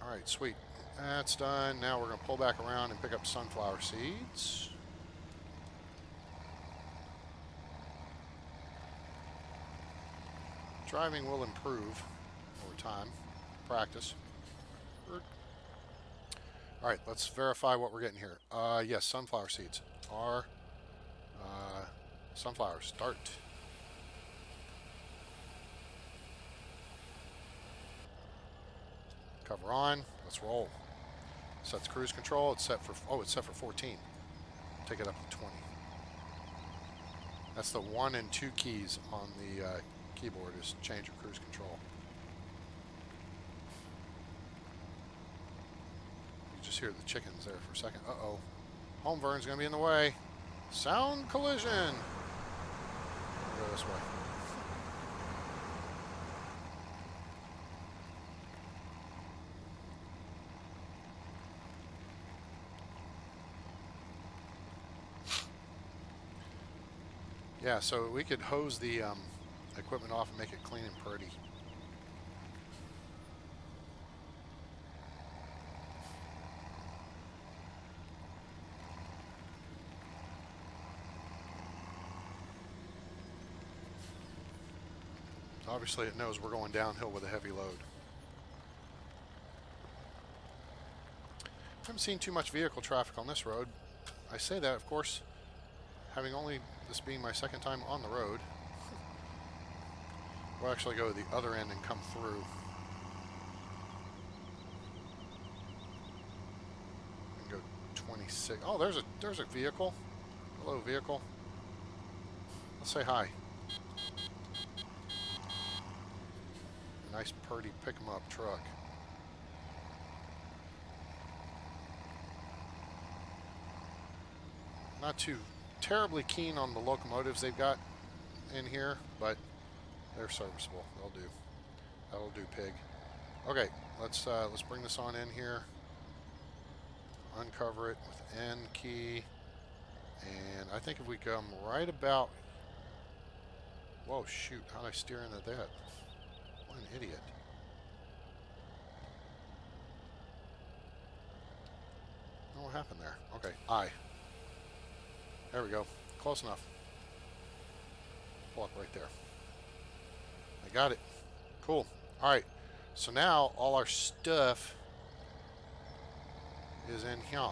Alright, sweet. That's done. Now we're going to pull back around and pick up sunflower seeds. Driving will improve over time. Practice. Alright, let's verify what we're getting here. Yes, sunflower seeds are sunflowers. Start. Cover on. Let's roll. Sets cruise control. It's set for, oh, it's set for 14. Take it up to 20. That's the 1 and 2 keys on the keyboard is change of cruise control. You just hear the chickens there for a second. Uh-oh. Home Vern's going to be in the way. Sound collision. We'll go this way. Yeah, so we could hose the equipment off and make it clean and pretty. Obviously it knows we're going downhill with a heavy load. I haven't seen too much vehicle traffic on this road. I say that, of course, having only this being my second time on the road. We'll actually go to the other end and come through. And go 26. Oh, there's a vehicle. Hello, vehicle. Let's say hi. A nice, pretty pick-em-up truck. Not too terribly keen on the locomotives they've got in here, but they're serviceable. They'll do. That'll do, pig. Okay, let's bring this on in here. Uncover it with N key, and I think if we come right about. Whoa, shoot! How did I steer into that? What an idiot! Oh, what happened there? Okay, I. There we go. Close enough. Pull up right there. I got it. Cool. Alright. So now all our stuff is in here.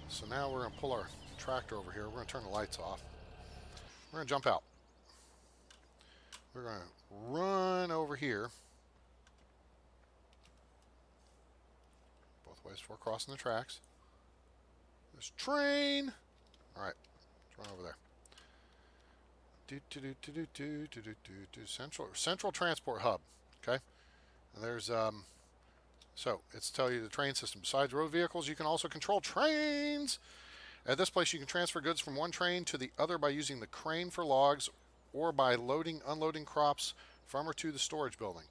So now we're going to pull our tractor over here. We're going to turn the lights off. We're going to jump out. We're going to run over here. Ways before crossing the tracks. There's train. All right, let's run over there. Central transport hub. Okay, and there's so it's tell you the train system. Besides road vehicles, you can also control trains. At this place, you can transfer goods from one train to the other by using the crane for logs, or by loading, unloading crops from or to the storage building.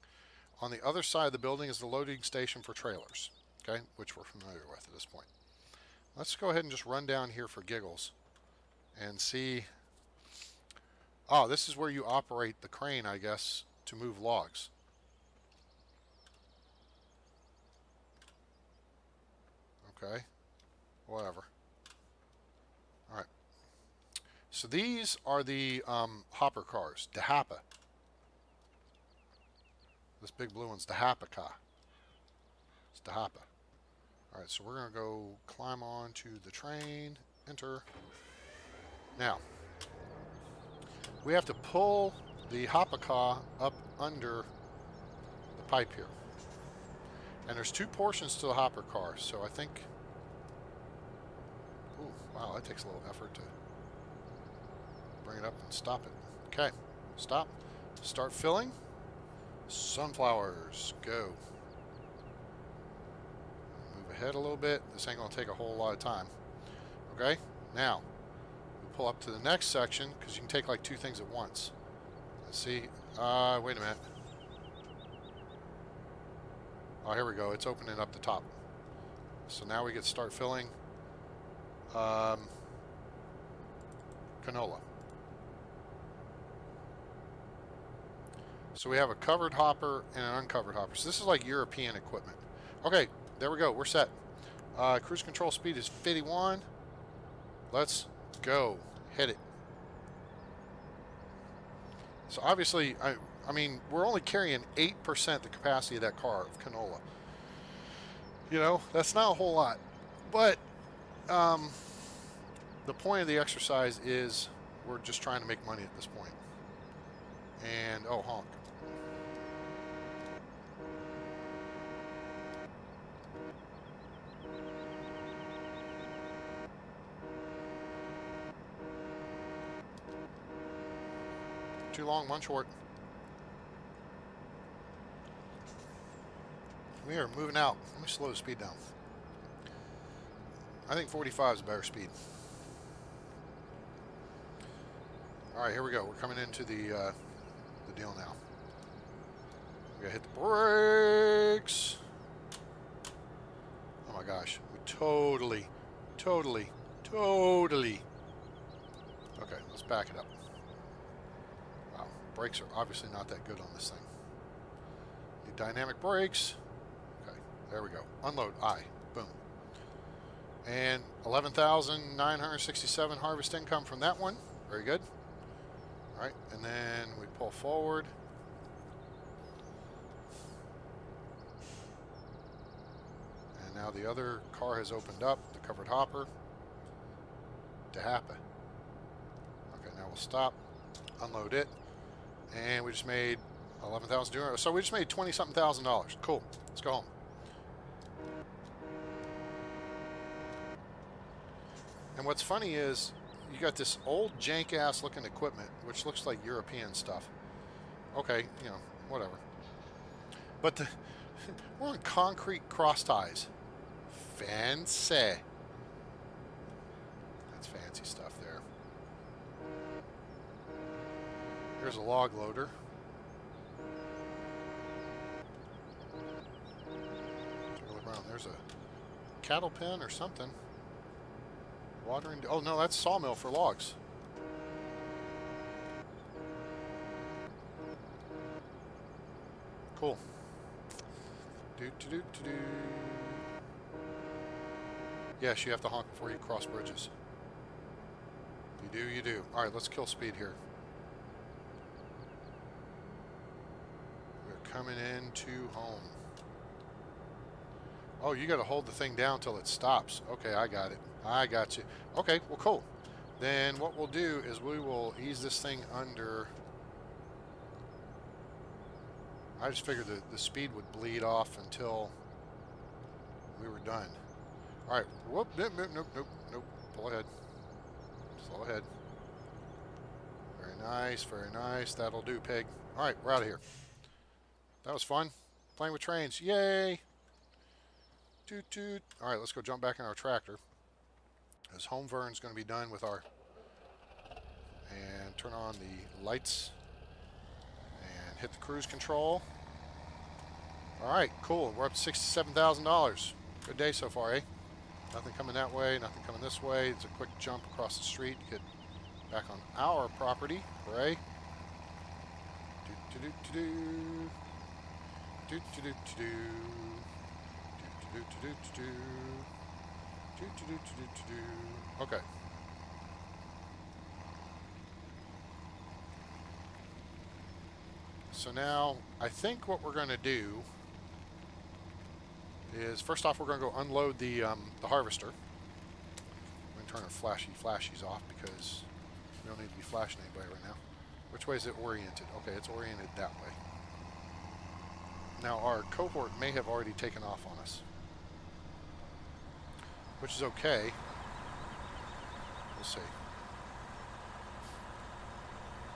On the other side of the building is the loading station for trailers. Okay, which we're familiar with at this point. Let's go ahead and just run down here for giggles and see. Oh, this is where you operate the crane, I guess, to move logs. Okay, whatever. All right. So these are the hopper cars, DeHapa. This big blue one's DeHapa car. It's DeHapa. Alright, so we're going to go climb on to the train, enter. Now, we have to pull the Hopaka up under the pipe here. And there's two portions to the hopper car, so I think. Ooh, wow, that takes a little effort to bring it up and stop it. Okay, stop. Start filling. Sunflowers, go. Move ahead a little bit. This ain't going to take a whole lot of time. Okay, now we pull up to the next section because you can take like two things at once. Let's see. Wait a minute. Oh, here we go. It's opening up the top. So now we get to start filling canola. So we have a covered hopper and an uncovered hopper. So this is like European equipment. Okay, there we go. We're set. Cruise control speed is 51. Let's go. Hit it. So obviously, I mean, we're only carrying 8% the capacity of that car of canola. You know, that's not a whole lot. But the point of the exercise is we're just trying to make money at this point. And, oh, honk. Too long, one short. We are moving out. Let me slow the speed down. I think 45 is a better speed. All right, here we go. We're coming into the deal now. We gotta hit the brakes. Oh my gosh, we totally. Okay, let's back it up. Wow, brakes are obviously not that good on this thing. Need dynamic brakes. Okay, there we go. Unload I. Boom. And 11,967 harvest income from that one. Very good. All right, and then we pull forward. And now the other car has opened up, the covered hopper. To happen. Okay, now we'll stop, unload it, and we just made 11,000. So we just made $20-something thousand. Cool. Let's go home. And what's funny is you got this old jank-ass looking equipment, which looks like European stuff. Okay, you know, whatever. But we're on concrete cross ties. Fancy. That's fancy stuff there. Here's a log loader. Take a look around. There's a cattle pen or something. Watering. Oh no, that's sawmill for logs. Cool. Do. Yes, you have to honk before you cross bridges. You do. All right, let's kill speed here. We're coming into home. Oh, you got to hold the thing down till it stops. Okay, I got it. I got you. Okay, well, cool. Then what we'll do is we will ease this thing under. I just figured the speed would bleed off until we were done. All right. Whoop. Nope. Pull ahead. Slow ahead. Very nice. That'll do, pig. All right, we're out of here. That was fun. Playing with trains. Yay. Toot toot. All right, let's go jump back in our tractor. As home vern's going to be done with our... And turn on the lights. And hit the cruise control. All right, cool. We're up to $67,000. Good day so far, eh? Nothing coming that way, nothing coming this way. It's a quick jump across the street to get back on our property. Hooray. Okay. So now, I think what we're going to do is, first off, we're going to go unload the harvester. I'm going to turn our flashies off because we don't need to be flashing anybody right now. Which way is it oriented? Okay, it's oriented that way. Now, our cohort may have already taken off on us, which is okay. We'll see.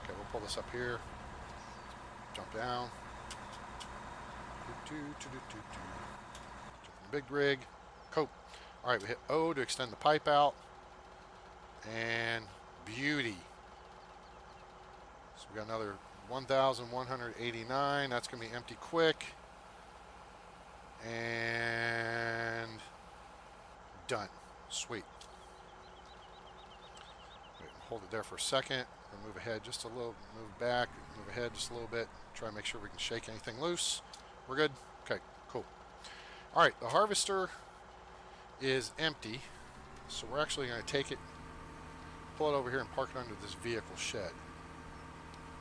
Okay, we'll pull this up here. Jump down. Big rig. Cope. All right, we hit O to extend the pipe out. And beauty. So we got another 1,189. That's going to be empty quick. And done. Sweet. Wait, hold it there for a second. We'll move ahead just a little, move back, move ahead just a little bit. Try and make sure we can shake anything loose. We're good? Okay, cool. All right, the harvester is empty. So we're actually going to take it pull it over here and park it under this vehicle shed,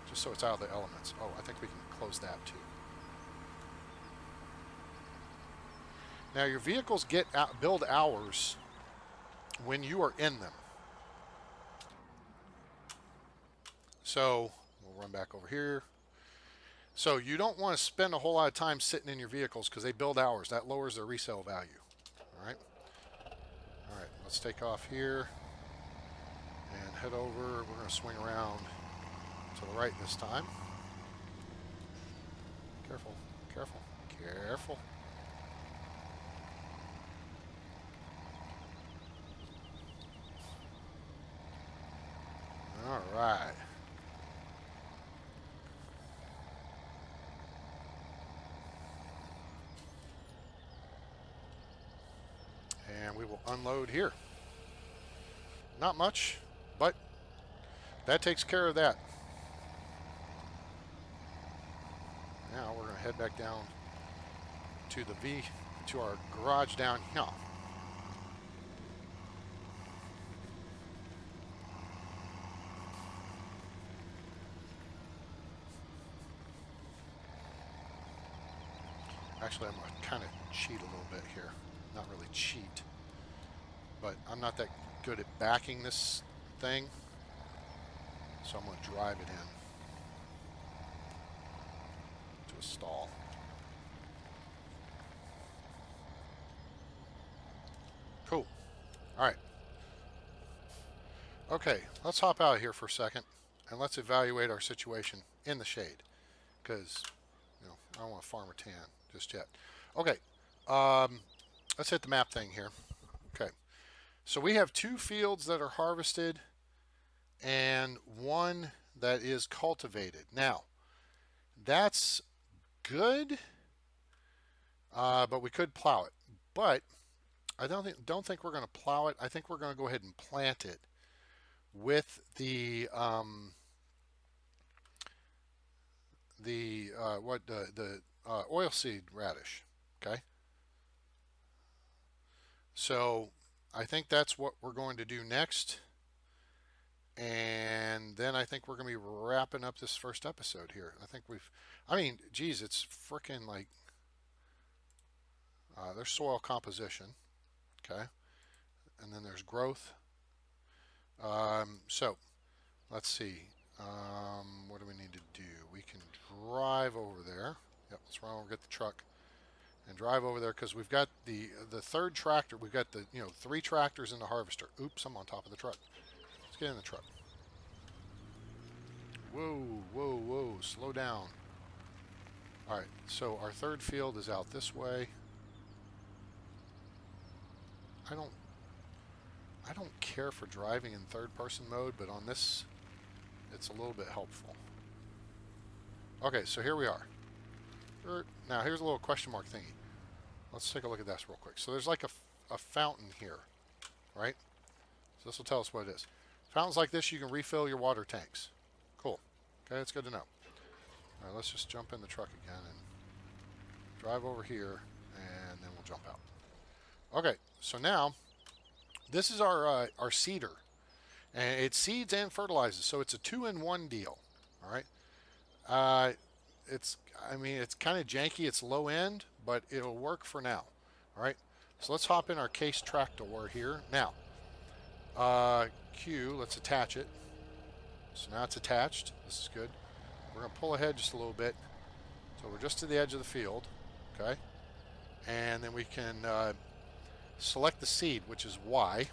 just so it's out of the elements. Oh, I think we can close that too. Now your vehicles get build hours when you are in them. So we'll run back over here. So you don't want to spend a whole lot of time sitting in your vehicles because they build hours. That lowers their resale value. All right. All right. Let's take off here and head over. We're going to swing around to the right this time. Careful. Careful. Careful. All right. And we will unload here. Not much, but that takes care of that. Now we're going to head back down to to our garage down here. Actually, I'm going to kind of cheat a little bit here. Not really cheat, but I'm not that good at backing this thing, so I'm going to drive it in to a stall. Cool. All right. Okay, let's hop out of here for a second and let's evaluate our situation in the shade, because I don't want to farm a tan just yet. Okay, let's hit the map thing here. Okay, so we have 2 fields that are harvested and 1 that is cultivated. Now, that's good, but we could plow it. But I don't think we're going to plow it. I think we're going to go ahead and plant it with the oilseed radish. Okay. So I think that's what we're going to do next. And then I think we're going to be wrapping up this first episode here. Geez, it's freaking like, there's soil composition. Okay. And then there's growth. So let's see. What do we need to do? We can drive over there. Yep, let's run over, get the truck, and drive over there because we've got the third tractor. We've got the 3 tractors in the harvester. Oops, I'm on top of the truck. Let's get in the truck. Whoa, whoa, whoa! Slow down. All right, so our third field is out this way. I don't care for driving in third-person mode, but on this, it's a little bit helpful. Okay, so here we are. Now, here's a little question mark thingy. Let's take a look at this real quick. So there's like a fountain here, right? So this will tell us what it is. Fountains like this, you can refill your water tanks. Cool. Okay, that's good to know. All right, let's just jump in the truck again and drive over here, and then we'll jump out. Okay, so now this is our seeder, and it seeds and fertilizes, so it's a 2-in-1 deal. All right, it's kind of janky, it's low end, but it'll work for now. All right, so let's hop in our case tractor here now. Let's attach it. So now it's attached. This is good. We're gonna pull ahead just a little bit, so we're just to the edge of the field. Okay, and then we can select the seed, which is Y.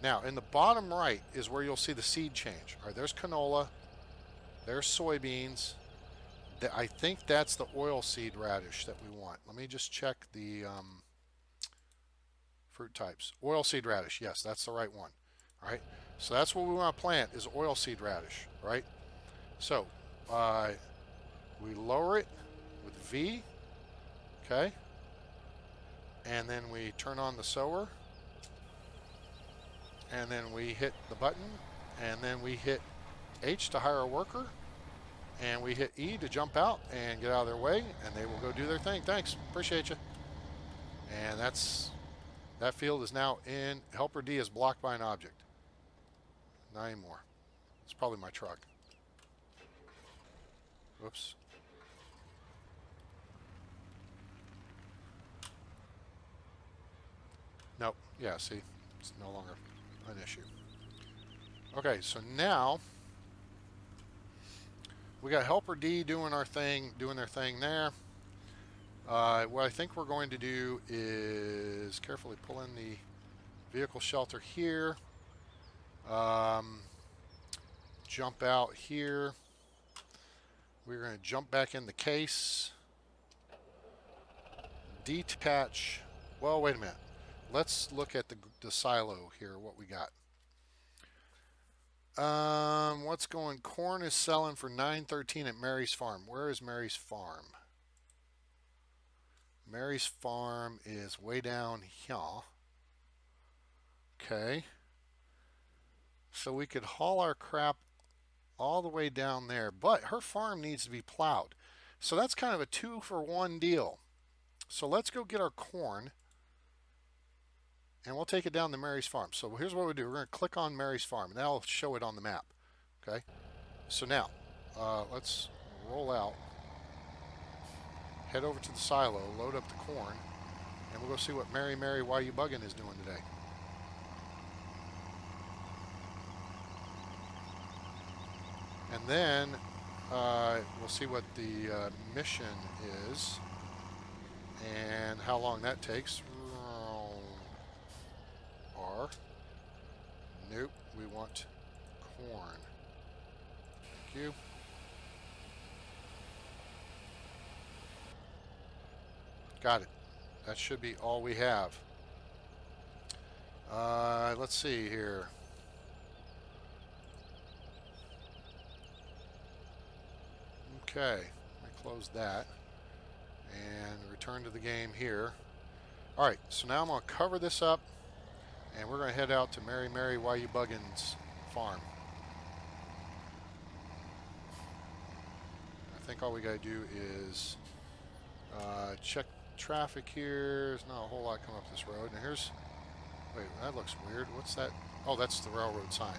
Now, in the bottom right is where you'll see the seed change. All right, there's canola, there's soybeans. I think that's the oilseed radish that we want. Let me just check the fruit types. Oilseed radish, yes, that's the right one. All right, so that's what we want to plant is oilseed radish, right? So we lower it with V, okay? And then we turn on the sower, and then we hit the button, and then we hit H to hire a worker, and we hit E to jump out and get out of their way, and they will go do their thing. Thanks, appreciate you. And that field is now in. Helper D is blocked by an object. Not anymore. It's probably my truck. Whoops. Nope. Yeah, see? It's no longer an issue. Okay, so now we got Helper D doing their thing there. What I think we're going to do is carefully pull in the vehicle shelter here. Jump out here. We're going to jump back in the case. Detach. Well, wait a minute. Let's look at the silo here, what we got. What's going? Corn is selling for $9.13 at Mary's Farm. Where is Mary's Farm? Mary's Farm is way down here. Okay. So we could haul our crap all the way down there, but her farm needs to be plowed. So that's kind of a 2-for-1 deal. So let's go get our corn and we'll take it down to Mary's Farm. So here's what we do. We're going to click on Mary's Farm and that'll show it on the map. Okay. So now let's roll out, head over to the silo, load up the corn, and we'll go see what Mary, why you bugging is doing today. And then we'll see what the mission is and how long that takes. Nope, we want corn. Thank you. Got it. That should be all we have. Let's see here. Okay, I close that and return to the game here. Alright, so now I'm going to cover this up and we're going to head out to Mary, why you buggin's farm. I think all we got to do is check traffic here. There's not a whole lot coming up this road. And here's, wait, that looks weird. What's that? Oh, that's the railroad sign.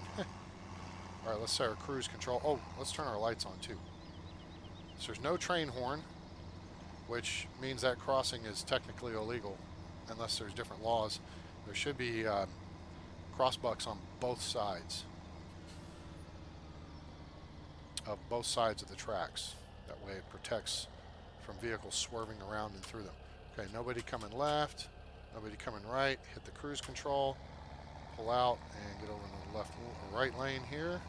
Alright, let's set our cruise control. Oh, let's turn our lights on too. So there's no train horn, which means that crossing is technically illegal unless there's different laws. There should be crossbucks on both sides of the tracks. That way it protects from vehicles swerving around and through them. Okay, nobody coming left, nobody coming right. Hit the cruise control, pull out, and get over in the left or right lane here.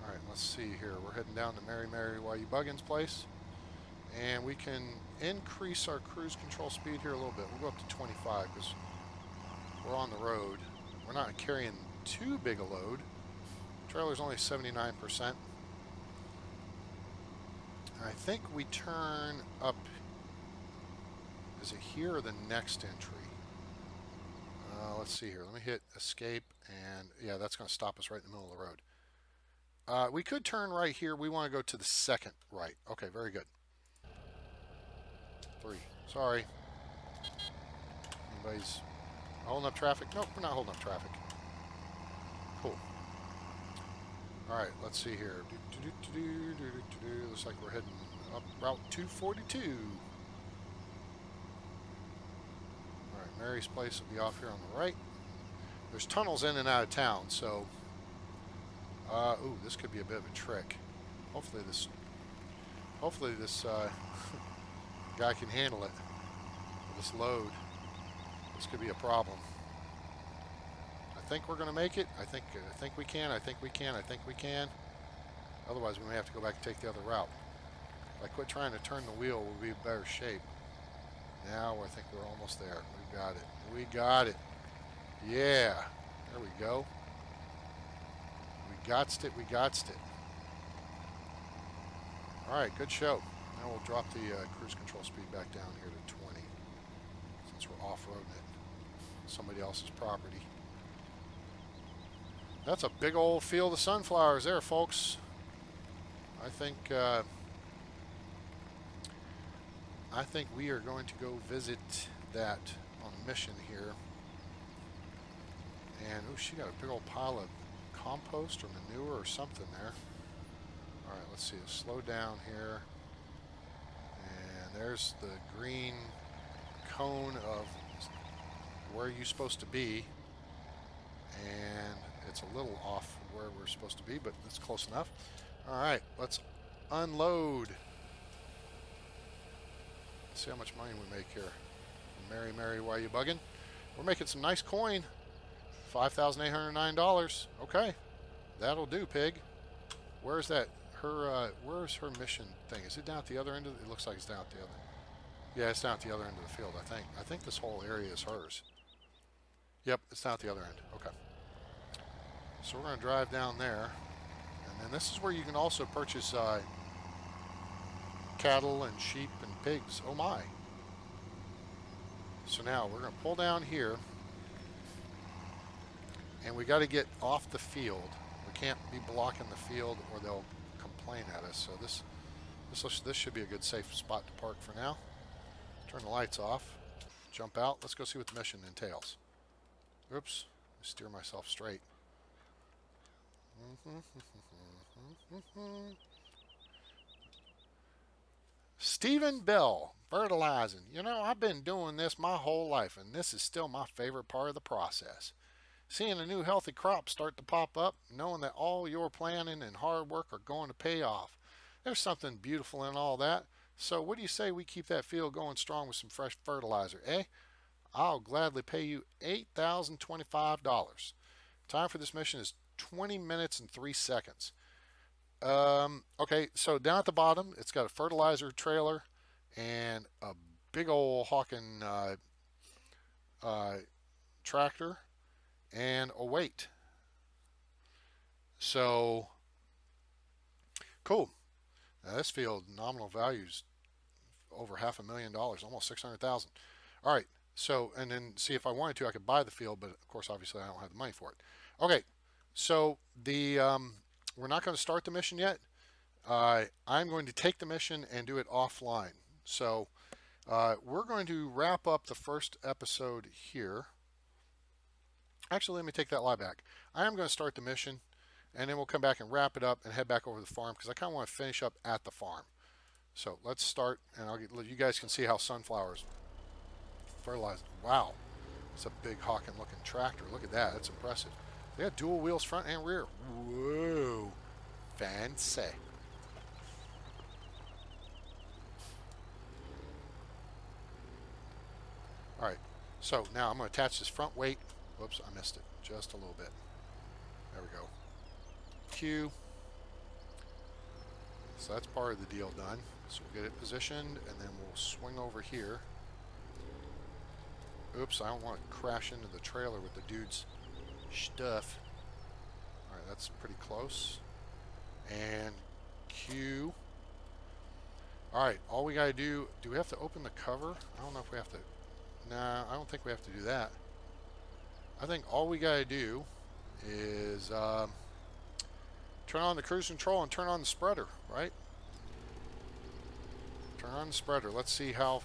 All right, let's see here. We're heading down to Mary, why you buggin's place. And we can increase our cruise control speed here a little bit. We'll go up to 25 because we're on the road. We're not carrying too big a load. Trailer's only 79%. I think we turn up, is it here or the next entry? Let's see here. Let me hit escape and yeah, that's going to stop us right in the middle of the road. We could turn right here. We want to go to the second right. Okay, very good. 3. Sorry. Anybody's holding up traffic? Nope, we're not holding up traffic. Cool. Alright, let's see here. Looks like we're heading up Route 242. Alright, Mary's place will be off here on the right. There's tunnels in and out of town, so... ooh, this could be a bit of a trick. Hopefully this guy can handle it. This load. This could be a problem. I think we're going to make it. I think we can. I think we can. Otherwise, we may have to go back and take the other route. If I quit trying to turn the wheel, we'll be in better shape. Now I think we're almost there. We got it. We got it. Yeah. There we go. We gotst it. We gotst it. All right. Good show. Now we'll drop the cruise control speed back down here to 20 since we're off-roading it. Somebody else's property. That's a big old field of sunflowers there, folks. I think we are going to go visit that on a mission here. And oh, she got a big old pile of compost or manure or something there. All right, let's see. Slow down here. And there's the green cone of where you're supposed to be. And it's a little off where we're supposed to be, but it's close enough. All right, let's unload. Let's see how much money we make here. Mary, Mary, why are you bugging? We're making some nice coin. $5,809. Okay, that'll do, pig. Where's that? Where's her mission thing? Is it down at the other end of it? It looks like it's down at the other. Yeah, it's down at the other end of the field, I think. I think this whole area is hers. Yep, it's down at the other end. Okay. So we're going to drive down there. And then this is where you can also purchase cattle and sheep and pigs. Oh my. So now we're going to pull down here. And we got to get off the field. We can't be blocking the field or they'll complain at us. So this should be a good safe spot to park for now. Turn the lights off. Jump out. Let's go see what the mission entails. Oops. Steer myself straight. Stephen Bell, fertilizing. You know, I've been doing this my whole life, and this is still my favorite part of the process. Seeing a new healthy crop start to pop up, knowing that all your planning and hard work are going to pay off. There's something beautiful in all that. So what do you say we keep that field going strong with some fresh fertilizer, eh? I'll gladly pay you $8,025. Time for this mission is 20 minutes and 3 seconds. Okay, so down at the bottom, it's got a fertilizer trailer and a big old hawking tractor and a weight. So, cool. Now this field, nominal values over $500,000, almost 600,000. All right. So, and then see if I wanted to, I could buy the field, but of course, obviously, I don't have the money for it. Okay, so we're not going to start the mission yet. I'm going to take the mission and do it offline. So, we're going to wrap up the first episode here. Actually, let me take that lie back. I am going to start the mission, and then we'll come back and wrap it up and head back over to the farm because I kind of want to finish up at the farm. So let's start, and you guys can see how sunflowers fertilized. Wow, it's a big hawking looking tractor. Look at that, that's impressive. They got dual wheels front and rear. Whoa, fancy. All right, so now I'm going to attach this front weight. Whoops, I missed it just a little bit. There we go. Q. So that's part of the deal done. So we'll get it positioned, and then we'll swing over here. Oops, I don't want to crash into the trailer with the dude's stuff. All right, that's pretty close. And Q. All right, all we got to do we have to open the cover? I don't know if we have to. Nah, I don't think we have to do that. I think all we got to do is turn on the cruise control and turn on the spreader, right? Turn on the spreader. Let's see how...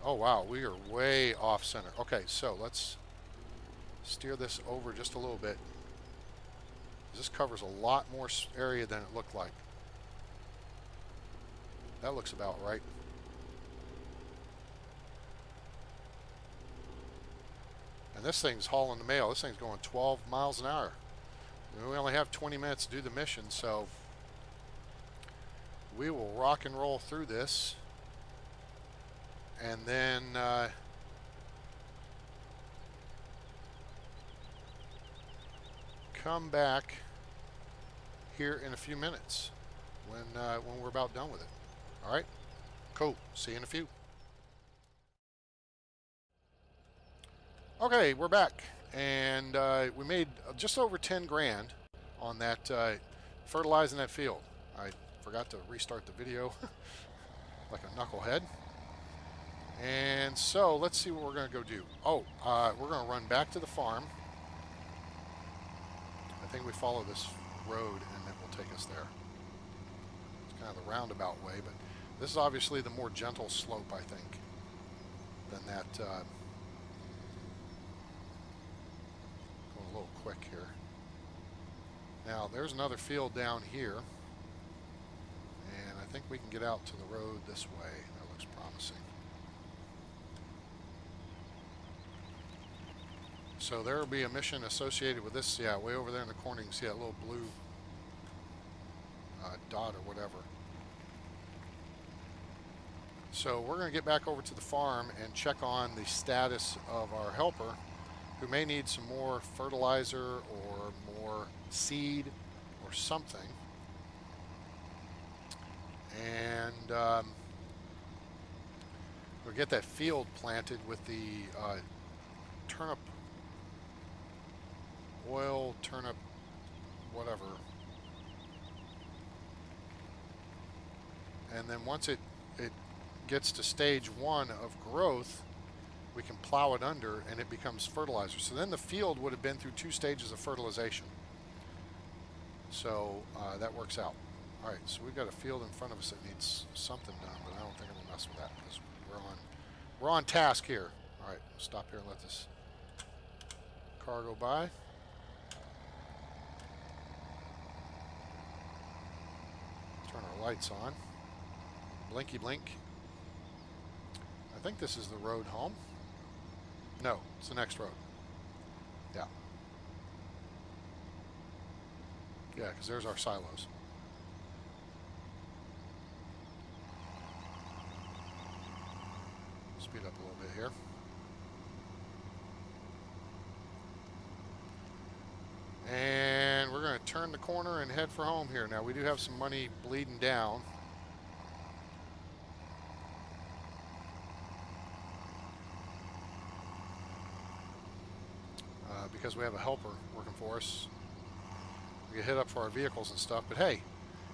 Oh, wow, we are way off center. Okay, so let's steer this over just a little bit. This covers a lot more area than it looked like. That looks about right. And this thing's hauling the mail. This thing's going 12 miles an hour. We only have 20 minutes to do the mission, so we will rock and roll through this. And then come back here in a few minutes when we're about done with it. All right? Cool. See you in a few. Okay, we're back, and we made just over 10 grand on that fertilizing that field. I forgot to restart the video like a knucklehead. And so let's see what we're going to go do. Oh, we're going to run back to the farm. I think we follow this road and it will take us there. It's kind of the roundabout way, but this is obviously the more gentle slope, I think, than that. Going a little quick here. Now, there's another field down here, and I think we can get out to the road this way. That looks promising. So there will be a mission associated with this. Yeah, way over there in the corner, you can see that little blue dot or whatever. So we're going to get back over to the farm and check on the status of our helper, who may need some more fertilizer or more seed or something. And we'll get that field planted with the turnip oil, turnip, whatever. And then once it gets to stage 1 of growth, we can plow it under and it becomes fertilizer. So then the field would have been through 2 stages of fertilization. So that works out. All right, so we've got a field in front of us that needs something done, but I don't think I'm gonna mess with that because we're on task here. All right, stop here and let this car go by. Turn our lights on. Blinky blink. I think this is the road home. No, it's the next road. Yeah. Yeah, because there's our silos. Speed up a little bit here. And we're going to turn the corner and head for home here. Now, we do have some money bleeding down. Because we have a helper working for us. We get hit up for our vehicles and stuff. But hey,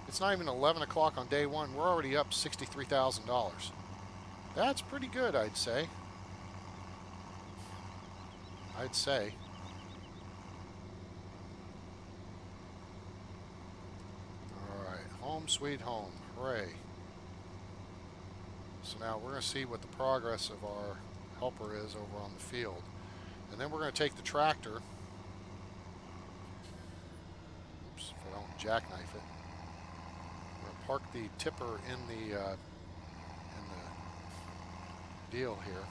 it's not even 11 o'clock on day 1. We're already up $63,000. That's pretty good, I'd say. Alright, home sweet home. Hooray. So now we're going to see what the progress of our helper is over on the field. And then we're going to take the tractor. Oops, if I don't jackknife it. We're going to park the tipper in the deal here.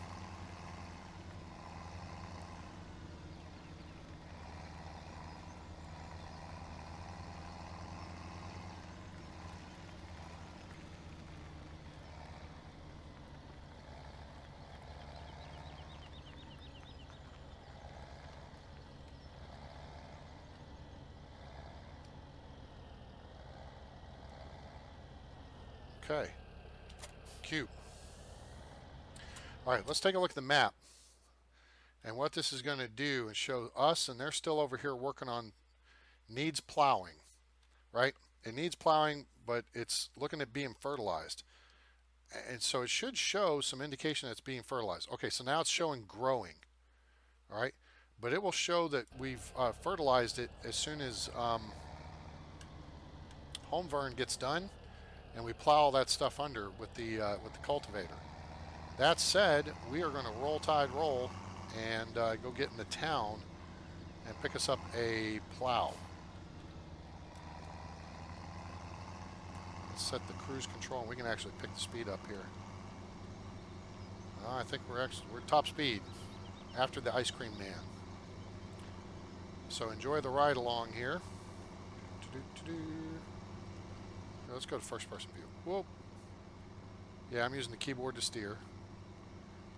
Okay. Cute. All right, let's take a look at the map. And what this is going to do is show us, and they're still over here working on needs plowing, right? It needs plowing, but it's looking at being fertilized. And so it should show some indication that it's being fertilized. Okay, so now it's showing growing, all right? But it will show that we've fertilized it as soon as home burn gets done, and we plow all that stuff under with the cultivator. That said, we are going to roll tide roll and go get into town and pick us up a plow. Let's set the cruise control, and we can actually pick the speed up here. I think we're top speed after the ice cream man. So enjoy the ride along here. Let's go to first person view. Whoop. Yeah, I'm using the keyboard to steer.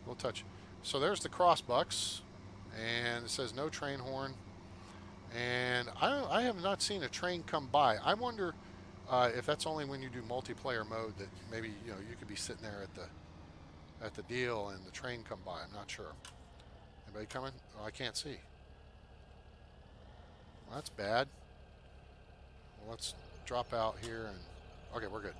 We'll touch. So there's the crossbucks, and it says no train horn. And I have not seen a train come by. I wonder if that's only when you do multiplayer mode, that maybe you could be sitting there at the deal and the train come by. I'm not sure. Anybody coming? Oh, I can't see. Well, that's bad. Well, let's drop out here and okay, we're good.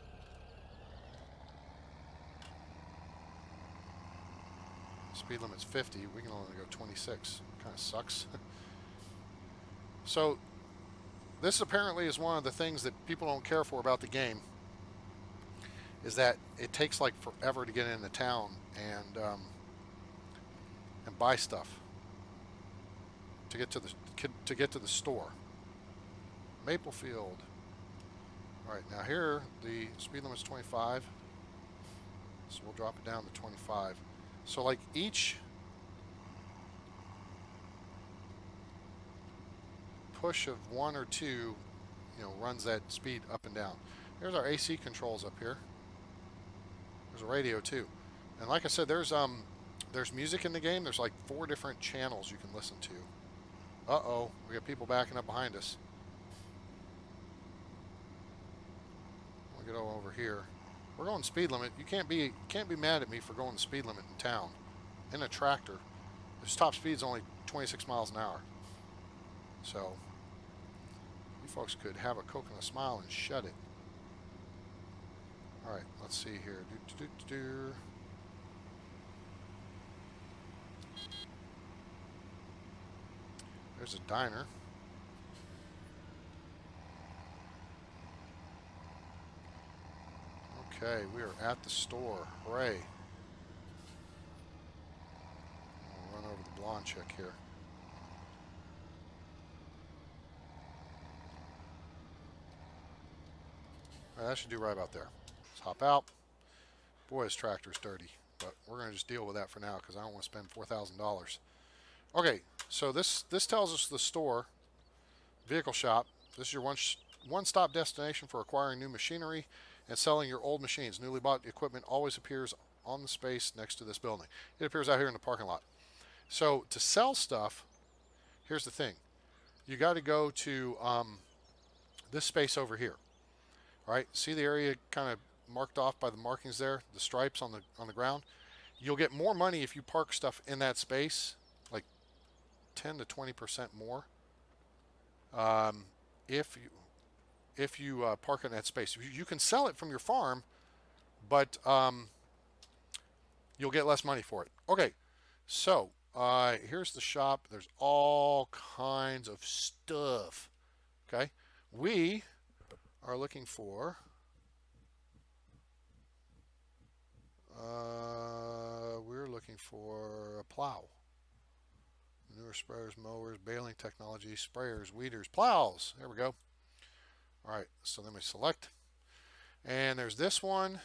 Speed limit's 50. We can only go 26. Kind of sucks. So this apparently is one of the things that people don't care for about the game, is that it takes like forever to get into town and buy stuff to get to the store. Maplefield. All right, now here the speed limit is 25, so we'll drop it down to 25. So like each push of one or two, runs that speed up and down. Here's our AC controls up here. There's a radio too, and like I said, there's music in the game. There's like 4 different channels you can listen to. Uh-oh, we got people backing up behind us. We'll get over here. We're going speed limit. You can't be mad at me for going the speed limit in town. In a tractor, the top speed's only 26 miles an hour. So you folks could have a Coke and a smile and shut it. All right, let's see here. There's a diner. Okay, we are at the store. Hooray. I'll run over the blonde chick here. All right, that should do right about there. Let's hop out. Boy, this tractor's dirty, but we're going to just deal with that for now because I don't want to spend $4,000. Okay, so this tells us the store, vehicle shop. This is your one-stop destination for acquiring new machinery and selling your old machines. Newly bought equipment always appears on the space next to this building. It appears out here in the parking lot. So to sell stuff, here's the thing. You got to go to this space over here. All right, see the area kind of marked off by the markings there, the stripes on the ground? You'll get more money if you park stuff in that space, like 10 to 20% more. If you park in that space, you can sell it from your farm, but you'll get less money for it. Okay, so here's the shop. There's all kinds of stuff. Okay, we are looking for a plow. Newer sprayers, mowers, baling technology, sprayers, weeders, plows. There we go. All right, so then we select. And there's this one,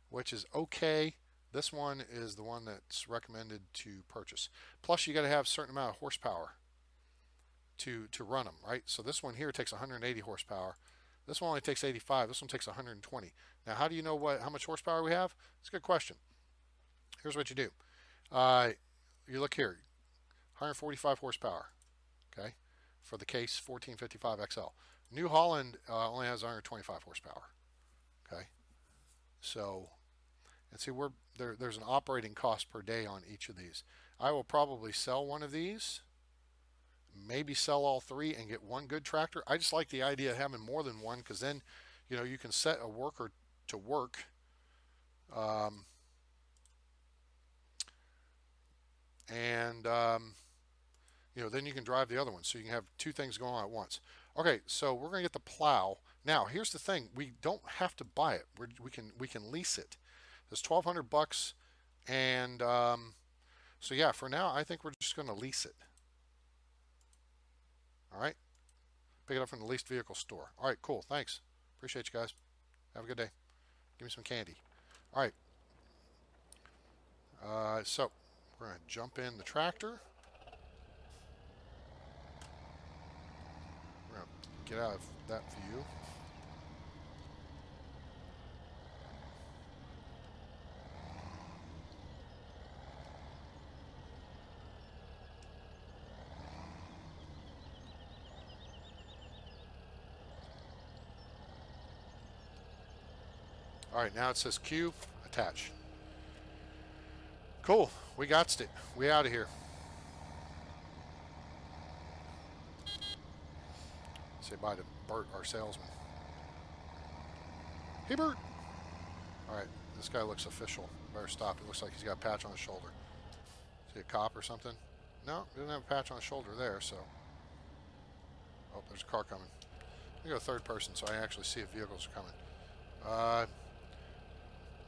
which is okay. This one is the one that's recommended to purchase. Plus, you got to have a certain amount of horsepower to run them, right? So this one here takes 180 horsepower. This one only takes 85. This one takes 120. Now, how do you know how much horsepower we have? It's a good question. Here's what you do. You look here, 145 horsepower, okay, for the Case 1455 XL. New Holland only has 125 horsepower, okay. So, and see, there's an operating cost per day on each of these. I will probably sell one of these, maybe sell all 3 and get one good tractor. I just like the idea of having more than one because then, you can set a worker to work. Then you can drive the other one, so you can have 2 things going on at once. Okay, so we're going to get the plow. Now, here's the thing: we don't have to buy it. We can lease it. It's $1,200, and so yeah, for now, I think we're just going to lease it. All right, pick it up from the leased vehicle store. All right, cool. Thanks. Appreciate you guys. Have a good day. Give me some candy. All right. So we're going to jump in the tractor. We're going to get out of that view. All right, now it says Q, attach. Cool, we got it. We out of here. Say bye to Bert, our salesman. Hey, Bert. All right, this guy looks official. Better stop. It looks like he's got a patch on his shoulder. Is he a cop or something? No, he doesn't have a patch on his shoulder there, so. Oh, there's a car coming. Let me go third person so I actually see if vehicles are coming.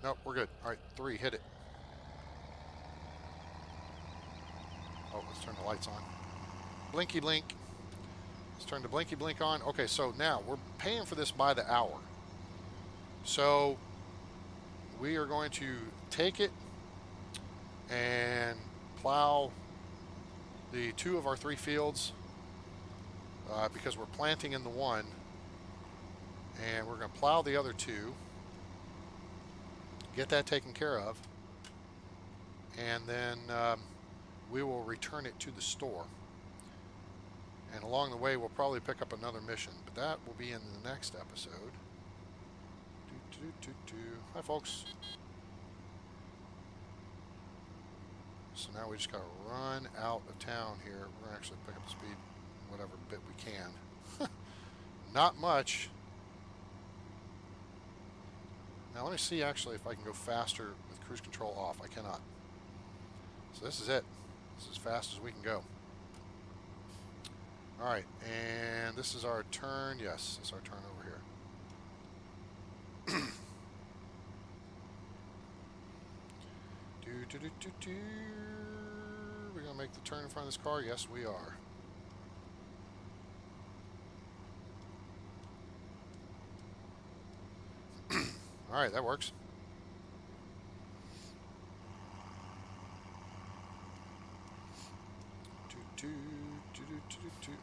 Nope, we're good. All right, 3, hit it. Oh, let's turn the lights on. Blinky blink. Let's turn the blinky blink on. Okay, so now we're paying for this by the hour. So we are going to take it and plow the 2 of our 3 fields because we're planting in the one, and we're going to plow the other 2, get that taken care of, and then we will return it to the store. And along the way, we'll probably pick up another mission, but that will be in the next episode. Hi, folks. So now we just got to run out of town here. We're going to actually pick up the speed whatever bit we can. Not much. Now let me see actually if I can go faster with cruise control off. I cannot. So this is it. This is as fast as we can go. Alright, and this is our turn. Yes, this is our turn over here. We're going to make the turn in front of this car? Yes, we are. Alright, that works.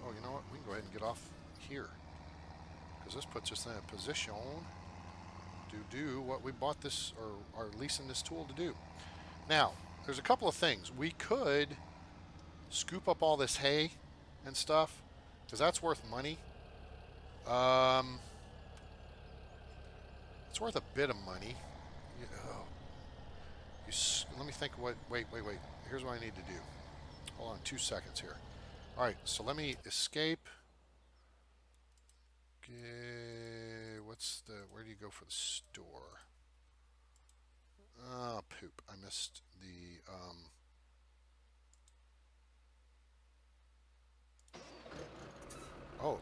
Oh, you know what? We can go ahead and get off here, because this puts us in a position to do what we bought this, or are leasing this tool to do. Now, there's a couple of things. We could scoop up all this hay and stuff, because that's worth money. It's worth a bit of money. Let me think. Wait. Here's what I need to do. Hold on 2 seconds here. Alright, so let me escape. Okay, where do you go for the store? Oh, poop. I missed the,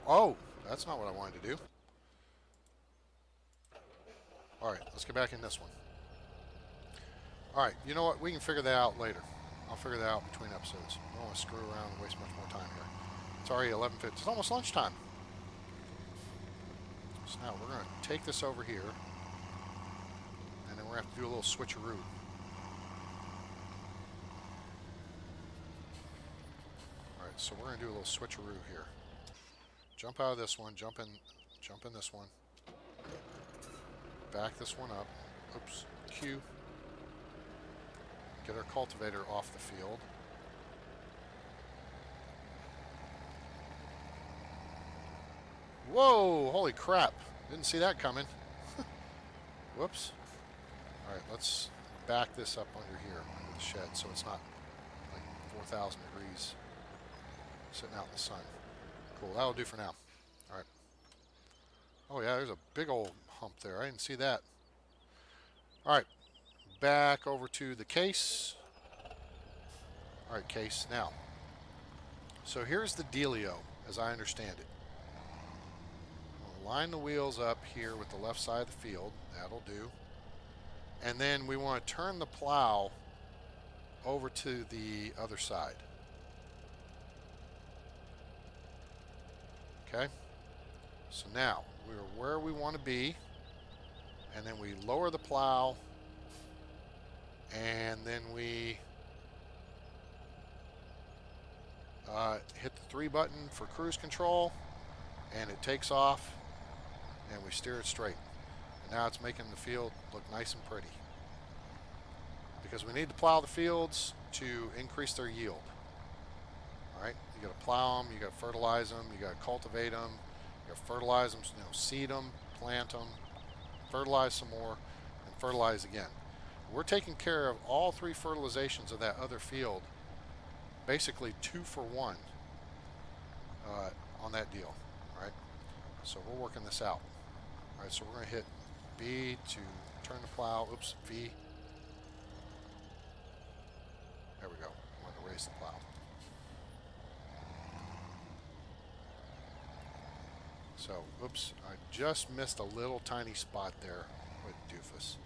Oh, that's not what I wanted to do. Alright, let's get back in this one. Alright, you know what? We can figure that out later. I'll figure that out between episodes. I don't want to screw around and waste much more time here. It's already 11:50. It's almost lunchtime. So now we're going to take this over here, and then we're going to have to do a little switcheroo. Alright, so we're going to do a little switcheroo here. Jump out of this one, jump in this one. Back this one up. Oops. Q. Get our cultivator off the field. Whoa! Holy crap. Didn't see that coming. Whoops. Alright, let's back this up under here, under the shed, so it's not like 4,000 degrees sitting out in the sun. Cool, that'll do for now. Alright. Oh yeah, there's a big old hump there. I didn't see that. Alright. Back over to the case. Alright, case. Now, so here's the dealio, as I understand it. We'll line the wheels up here with the left side of the field. That'll do. And then we want to turn the plow over to the other side. Okay? So now, we're where we want to be. And then we lower the plow. And then we hit the 3 button for cruise control, and it takes off, and we steer it straight. And now it's making the field look nice and pretty, because we need to plow the fields to increase their yield. Alright, you got to plow them, you got to fertilize them, you got to cultivate them, you got to fertilize them, seed them, plant them, fertilize some more, and fertilize again. We're taking care of all 3 fertilizations of that other field, basically 2 for 1 on that deal. All right, so we're working this out. All right, so we're going to hit B to turn the plow. Oops, V. There we go. I want to raise the plow. So, oops, I just missed a little tiny spot there with doofus.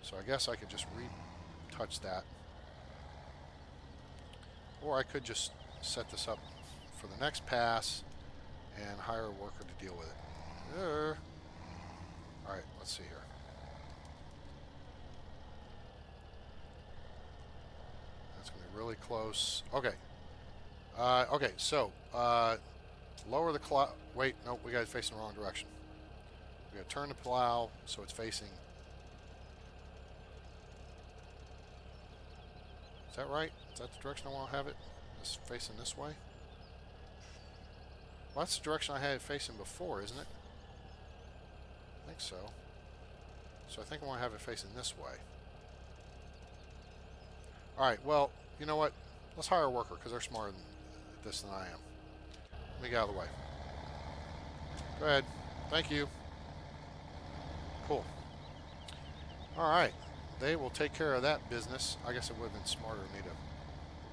So I guess I could just retouch that. Or I could just set this up for the next pass and hire a worker to deal with it. All right, let's see here. That's going to be really close. Okay. Okay, so lower the cloud. Wait, no, we got it facing the wrong direction. We got to turn the plow so it's facing. Is that right? Is that the direction I want to have it? It's facing this way? Well, that's the direction I had it facing before, isn't it? I think so. So I think I want to have it facing this way. Alright, well, you know what? Let's hire a worker because they're smarter at this than I am. Let me get out of the way. Go ahead. Thank you. Cool. Alright. They will take care of that business. I guess it would have been smarter of me to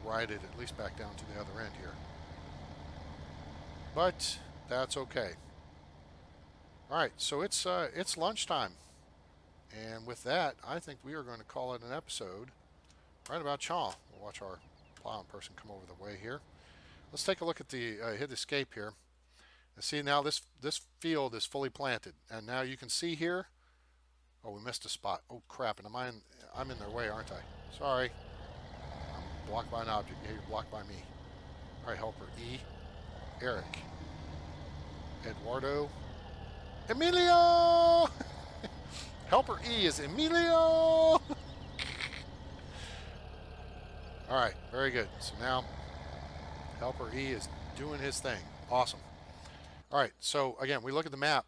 ride it at least back down to the other end here. But that's okay. Alright, so it's lunchtime. And with that, I think we are going to call it an episode right about Chaw. We'll watch our plowing person come over the way here. Let's take a look at the hit escape here. And see now this field is fully planted. And now you can see here. Oh, we missed a spot. Oh crap! And I'm in their way, aren't I? Sorry. I'm blocked by an object. Yeah, you're blocked by me. All right, helper E. Eric. Eduardo. Emilio. Helper E is Emilio. All right, very good. So now Helper E is doing his thing. Awesome. All right, so again, we look at the map,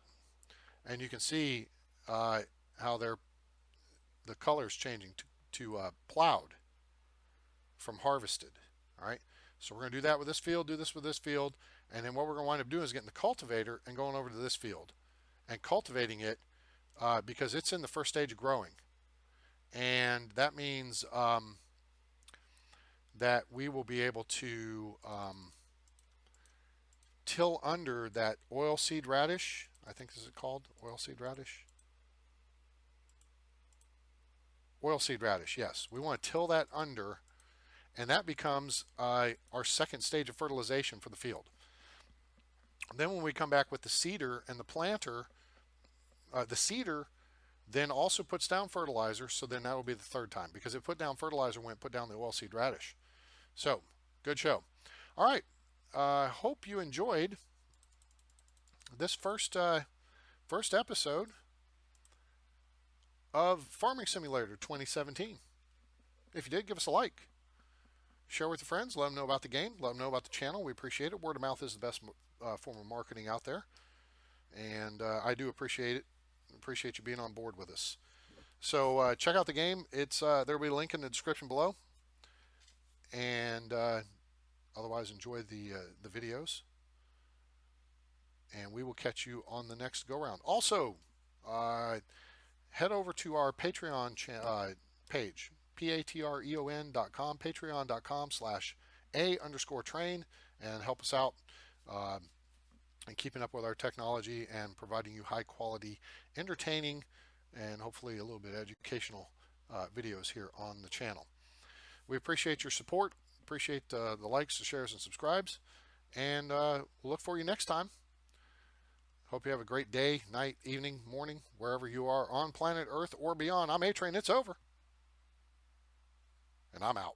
and you can see how the color is changing to plowed from harvested. All right, so we're going to do that with this field, do this with this field, and then what we're going to wind up doing is getting the cultivator and going over to this field and cultivating it because it's in the first stage of growing, and that means that we will be able to till under that oilseed radish. I think is it called oilseed radish? Oilseed radish, yes. We want to till that under, and that becomes our second stage of fertilization for the field. Then when we come back with the seeder and the planter, the seeder then also puts down fertilizer, so then that will be the third time because it put down fertilizer when it put down the oilseed radish. So, good show. All right, hope you enjoyed this first episode of Farming Simulator 2017. If you did, give us a like. Share with your friends. Let them know about the game. Let them know about the channel. We appreciate it. Word of mouth is the best form of marketing out there. And I do appreciate it. Appreciate you being on board with us. So check out the game. It's there'll be a link in the description below. And otherwise, enjoy the videos. And we will catch you on the next go-round. Also, head over to our Patreon page, patreon.com, patreon.com/a_train, and help us out in keeping up with our technology and providing you high quality, entertaining, and hopefully a little bit educational videos here on the channel. We appreciate your support, appreciate the likes, the shares, and subscribes, and we'll look for you next time. Hope you have a great day, night, evening, morning, wherever you are on planet Earth or beyond. I'm A-Train. It's over. And I'm out.